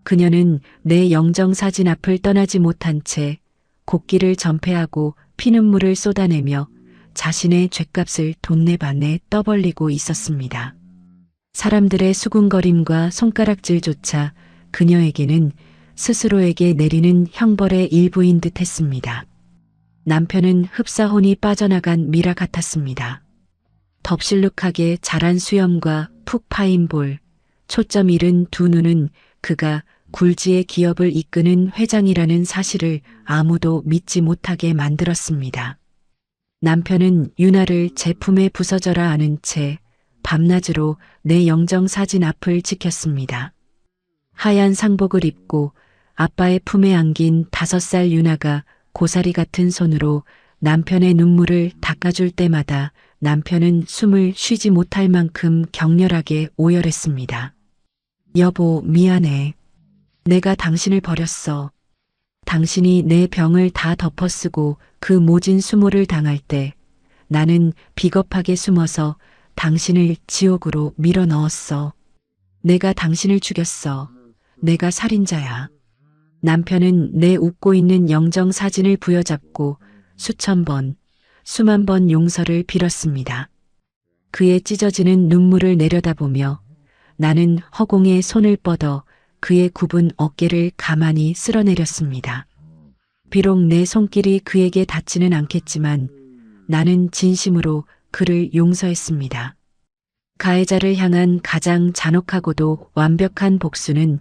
[SPEAKER 2] 그녀는 내 영정사진 앞을 떠나지 못한 채 곡기를 전폐하고 피눈물을 쏟아내며 자신의 죗값을 돈내반에 떠벌리고 있었습니다. 사람들의 수군거림과 손가락질조차 그녀에게는 스스로에게 내리는 형벌의 일부인 듯 했습니다. 남편은 흡사혼이 빠져나간 미라 같았습니다. 덥실룩하게 자란 수염과 푹 파인 볼, 초점 잃은 두 눈은 그가 굴지의 기업을 이끄는 회장이라는 사실을 아무도 믿지 못하게 만들었습니다. 남편은 유나를 제품에 부서져라 아는 채 밤낮으로 내 영정사진 앞을 지켰습니다. 하얀 상복을 입고 아빠의 품에 안긴 5살 유나가 고사리 같은 손으로 남편의 눈물을 닦아줄 때마다 남편은 숨을 쉬지 못할 만큼 격렬하게 오열했습니다. 여보, 미안해. 내가 당신을 버렸어. 당신이 내 병을 다 덮어쓰고 그 모진 수모를 당할 때 나는 비겁하게 숨어서 당신을 지옥으로 밀어 넣었어. 내가 당신을 죽였어. 내가 살인자야. 남편은 내 웃고 있는 영정사진을 부여잡고 수천 번, 수만 번 용서를 빌었습니다. 그의 찢어지는 눈물을 내려다보며 나는 허공에 손을 뻗어 그의 굽은 어깨를 가만히 쓸어내렸습니다. 비록 내 손길이 그에게 닿지는 않겠지만 나는 진심으로 그를 용서했습니다. 가해자를 향한 가장 잔혹하고도 완벽한 복수는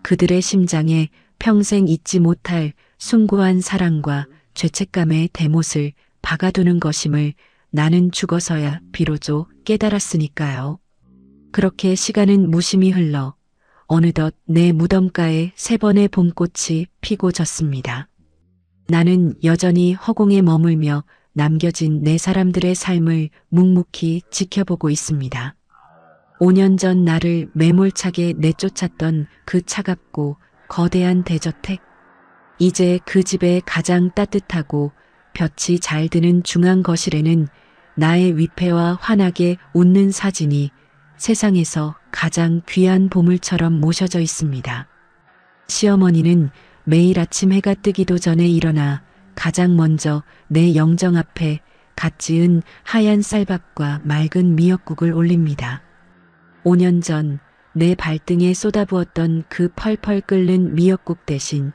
[SPEAKER 2] 그들의 심장에 평생 잊지 못할 숭고한 사랑과 죄책감의 대못을 박아두는 것임을 나는 죽어서야 비로소 깨달았으니까요. 그렇게 시간은 무심히 흘러 어느덧 내 무덤가에 3번의 봄꽃이 피고 졌습니다. 나는 여전히 허공에 머물며 남겨진 내 사람들의 삶을 묵묵히 지켜보고 있습니다. 5년 전 나를 매몰차게 내쫓았던 그 차갑고 거대한 대저택. 이제 그 집의 가장 따뜻하고 볕이 잘 드는 중앙 거실에는 나의 위패와 환하게 웃는 사진이 세상에서 가장 귀한 보물처럼 모셔져 있습니다. 시어머니는 매일 아침 해가 뜨기도 전에 일어나 가장 먼저 내 영정 앞에 갓 지은 하얀 쌀밥과 맑은 미역국을 올립니다. 5년 전 내 발등에 쏟아부었던 그 펄펄 끓는 미역국 대신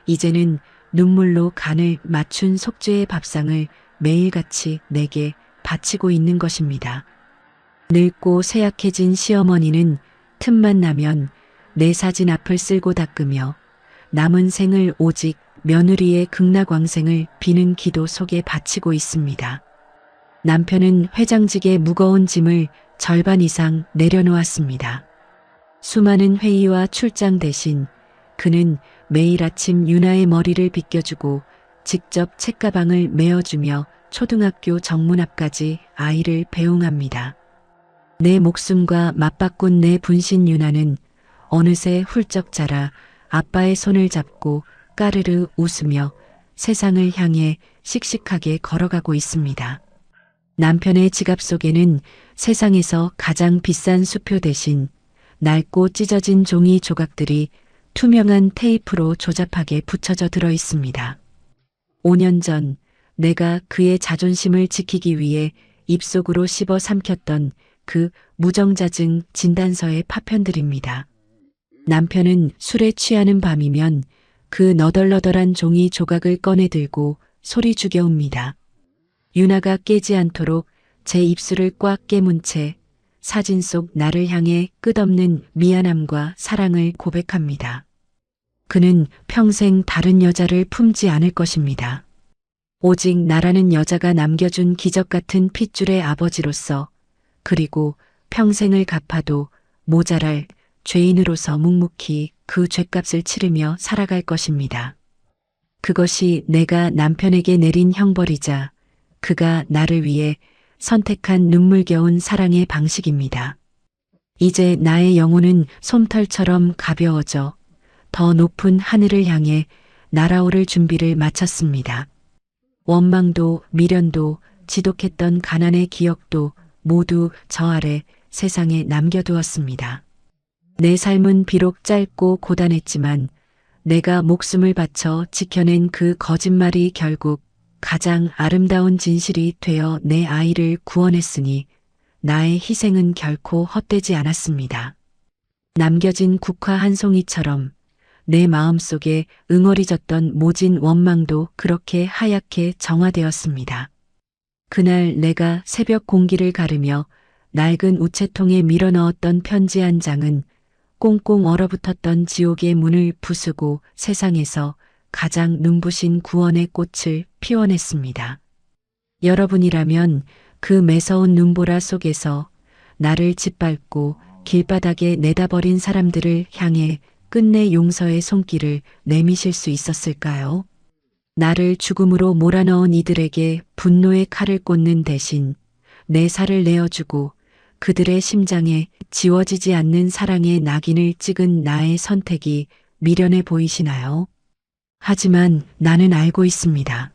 [SPEAKER 2] 이제는 눈물로 간을 맞춘 속죄의 밥상을 매일같이 내게 바치고 있는 것입니다. 늙고 쇠약해진 시어머니는 틈만 나면 내 사진 앞을 쓸고 닦으며 남은 생을 오직 며느리의 극락왕생을 비는 기도 속에 바치고 있습니다. 남편은 회장직의 무거운 짐을 절반 이상 내려놓았습니다. 수많은 회의와 출장 대신 그는 매일 아침 유나의 머리를 빗겨주고 직접 책가방을 메어주며 초등학교 정문 앞까지 아이를 배웅합니다. 내 목숨과 맞바꾼 내 분신 유나는 어느새 훌쩍 자라 아빠의 손을 잡고 까르르 웃으며 세상을 향해 씩씩하게 걸어가고 있습니다. 남편의 지갑 속에는 세상에서 가장 비싼 수표 대신 낡고 찢어진 종이 조각들이 투명한 테이프로 조잡하게 붙여져 들어 있습니다. 5년 전 내가 그의 자존심을 지키기 위해 입속으로 씹어 삼켰던 그 무정자증 진단서의 파편들입니다. 남편은 술에 취하는 밤이면 그 너덜너덜한 종이 조각을 꺼내 들고 소리 죽여옵니다. 유나가 깨지 않도록 제 입술을 꽉 깨문 채 사진 속 나를 향해 끝없는 미안함과 사랑을 고백합니다. 그는 평생 다른 여자를 품지 않을 것입니다. 오직 나라는 여자가 남겨준 기적 같은 핏줄의 아버지로서, 그리고 평생을 갚아도 모자랄 죄인으로서 묵묵히 그 죄값을 치르며 살아갈 것입니다. 그것이 내가 남편에게 내린 형벌이자 그가 나를 위해 선택한 눈물겨운 사랑의 방식입니다. 이제 나의 영혼은 솜털처럼 가벼워져 더 높은 하늘을 향해 날아오를 준비를 마쳤습니다. 원망도 미련도 지독했던 가난의 기억도 모두 저 아래 세상에 남겨두었습니다. 내 삶은 비록 짧고 고단했지만 내가 목숨을 바쳐 지켜낸 그 거짓말이 결국 가장 아름다운 진실이 되어 내 아이를 구원했으니 나의 희생은 결코 헛되지 않았습니다. 남겨진 국화 한 송이처럼 내 마음속에 응어리졌던 모진 원망도 그렇게 하얗게 정화되었습니다. 그날 내가 새벽 공기를 가르며 낡은 우체통에 밀어넣었던 편지 한 장은 꽁꽁 얼어붙었던 지옥의 문을 부수고 세상에서 가장 눈부신 구원의 꽃을 피워냈습니다. 여러분이라면 그 매서운 눈보라 속에서 나를 짓밟고 길바닥에 내다버린 사람들을 향해 끝내 용서의 손길을 내미실 수 있었을까요? 나를 죽음으로 몰아넣은 이들에게 분노의 칼을 꽂는 대신 내 살을 내어주고 그들의 심장에 지워지지 않는 사랑의 낙인을 찍은 나의 선택이 미련해 보이시나요? 하지만 나는 알고 있습니다.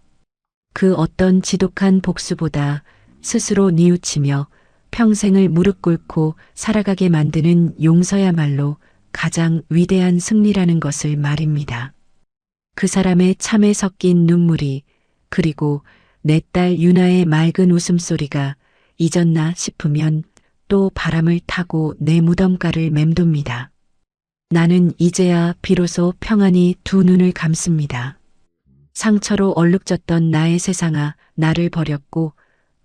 [SPEAKER 2] 그 어떤 지독한 복수보다 스스로 뉘우치며 평생을 무릎 꿇고 살아가게 만드는 용서야말로 가장 위대한 승리라는 것을 말입니다. 그 사람의 참에 섞인 눈물이, 그리고 내 딸 유나의 맑은 웃음소리가 잊었나 싶으면 또 바람을 타고 내 무덤가를 맴돕니다. 나는 이제야 비로소 평안히 두 눈을 감습니다. 상처로 얼룩졌던 나의 세상아, 나를 버렸고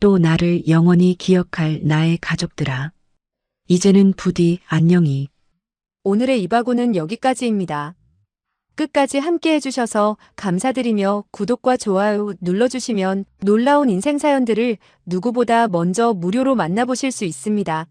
[SPEAKER 2] 또 나를 영원히 기억할 나의 가족들아. 이제는 부디 안녕히.
[SPEAKER 3] 오늘의 이바고는 여기까지입니다. 끝까지 함께 해주셔서 감사드리며 구독과 좋아요 눌러주시면 놀라운 인생 사연들을 누구보다 먼저 무료로 만나보실 수 있습니다.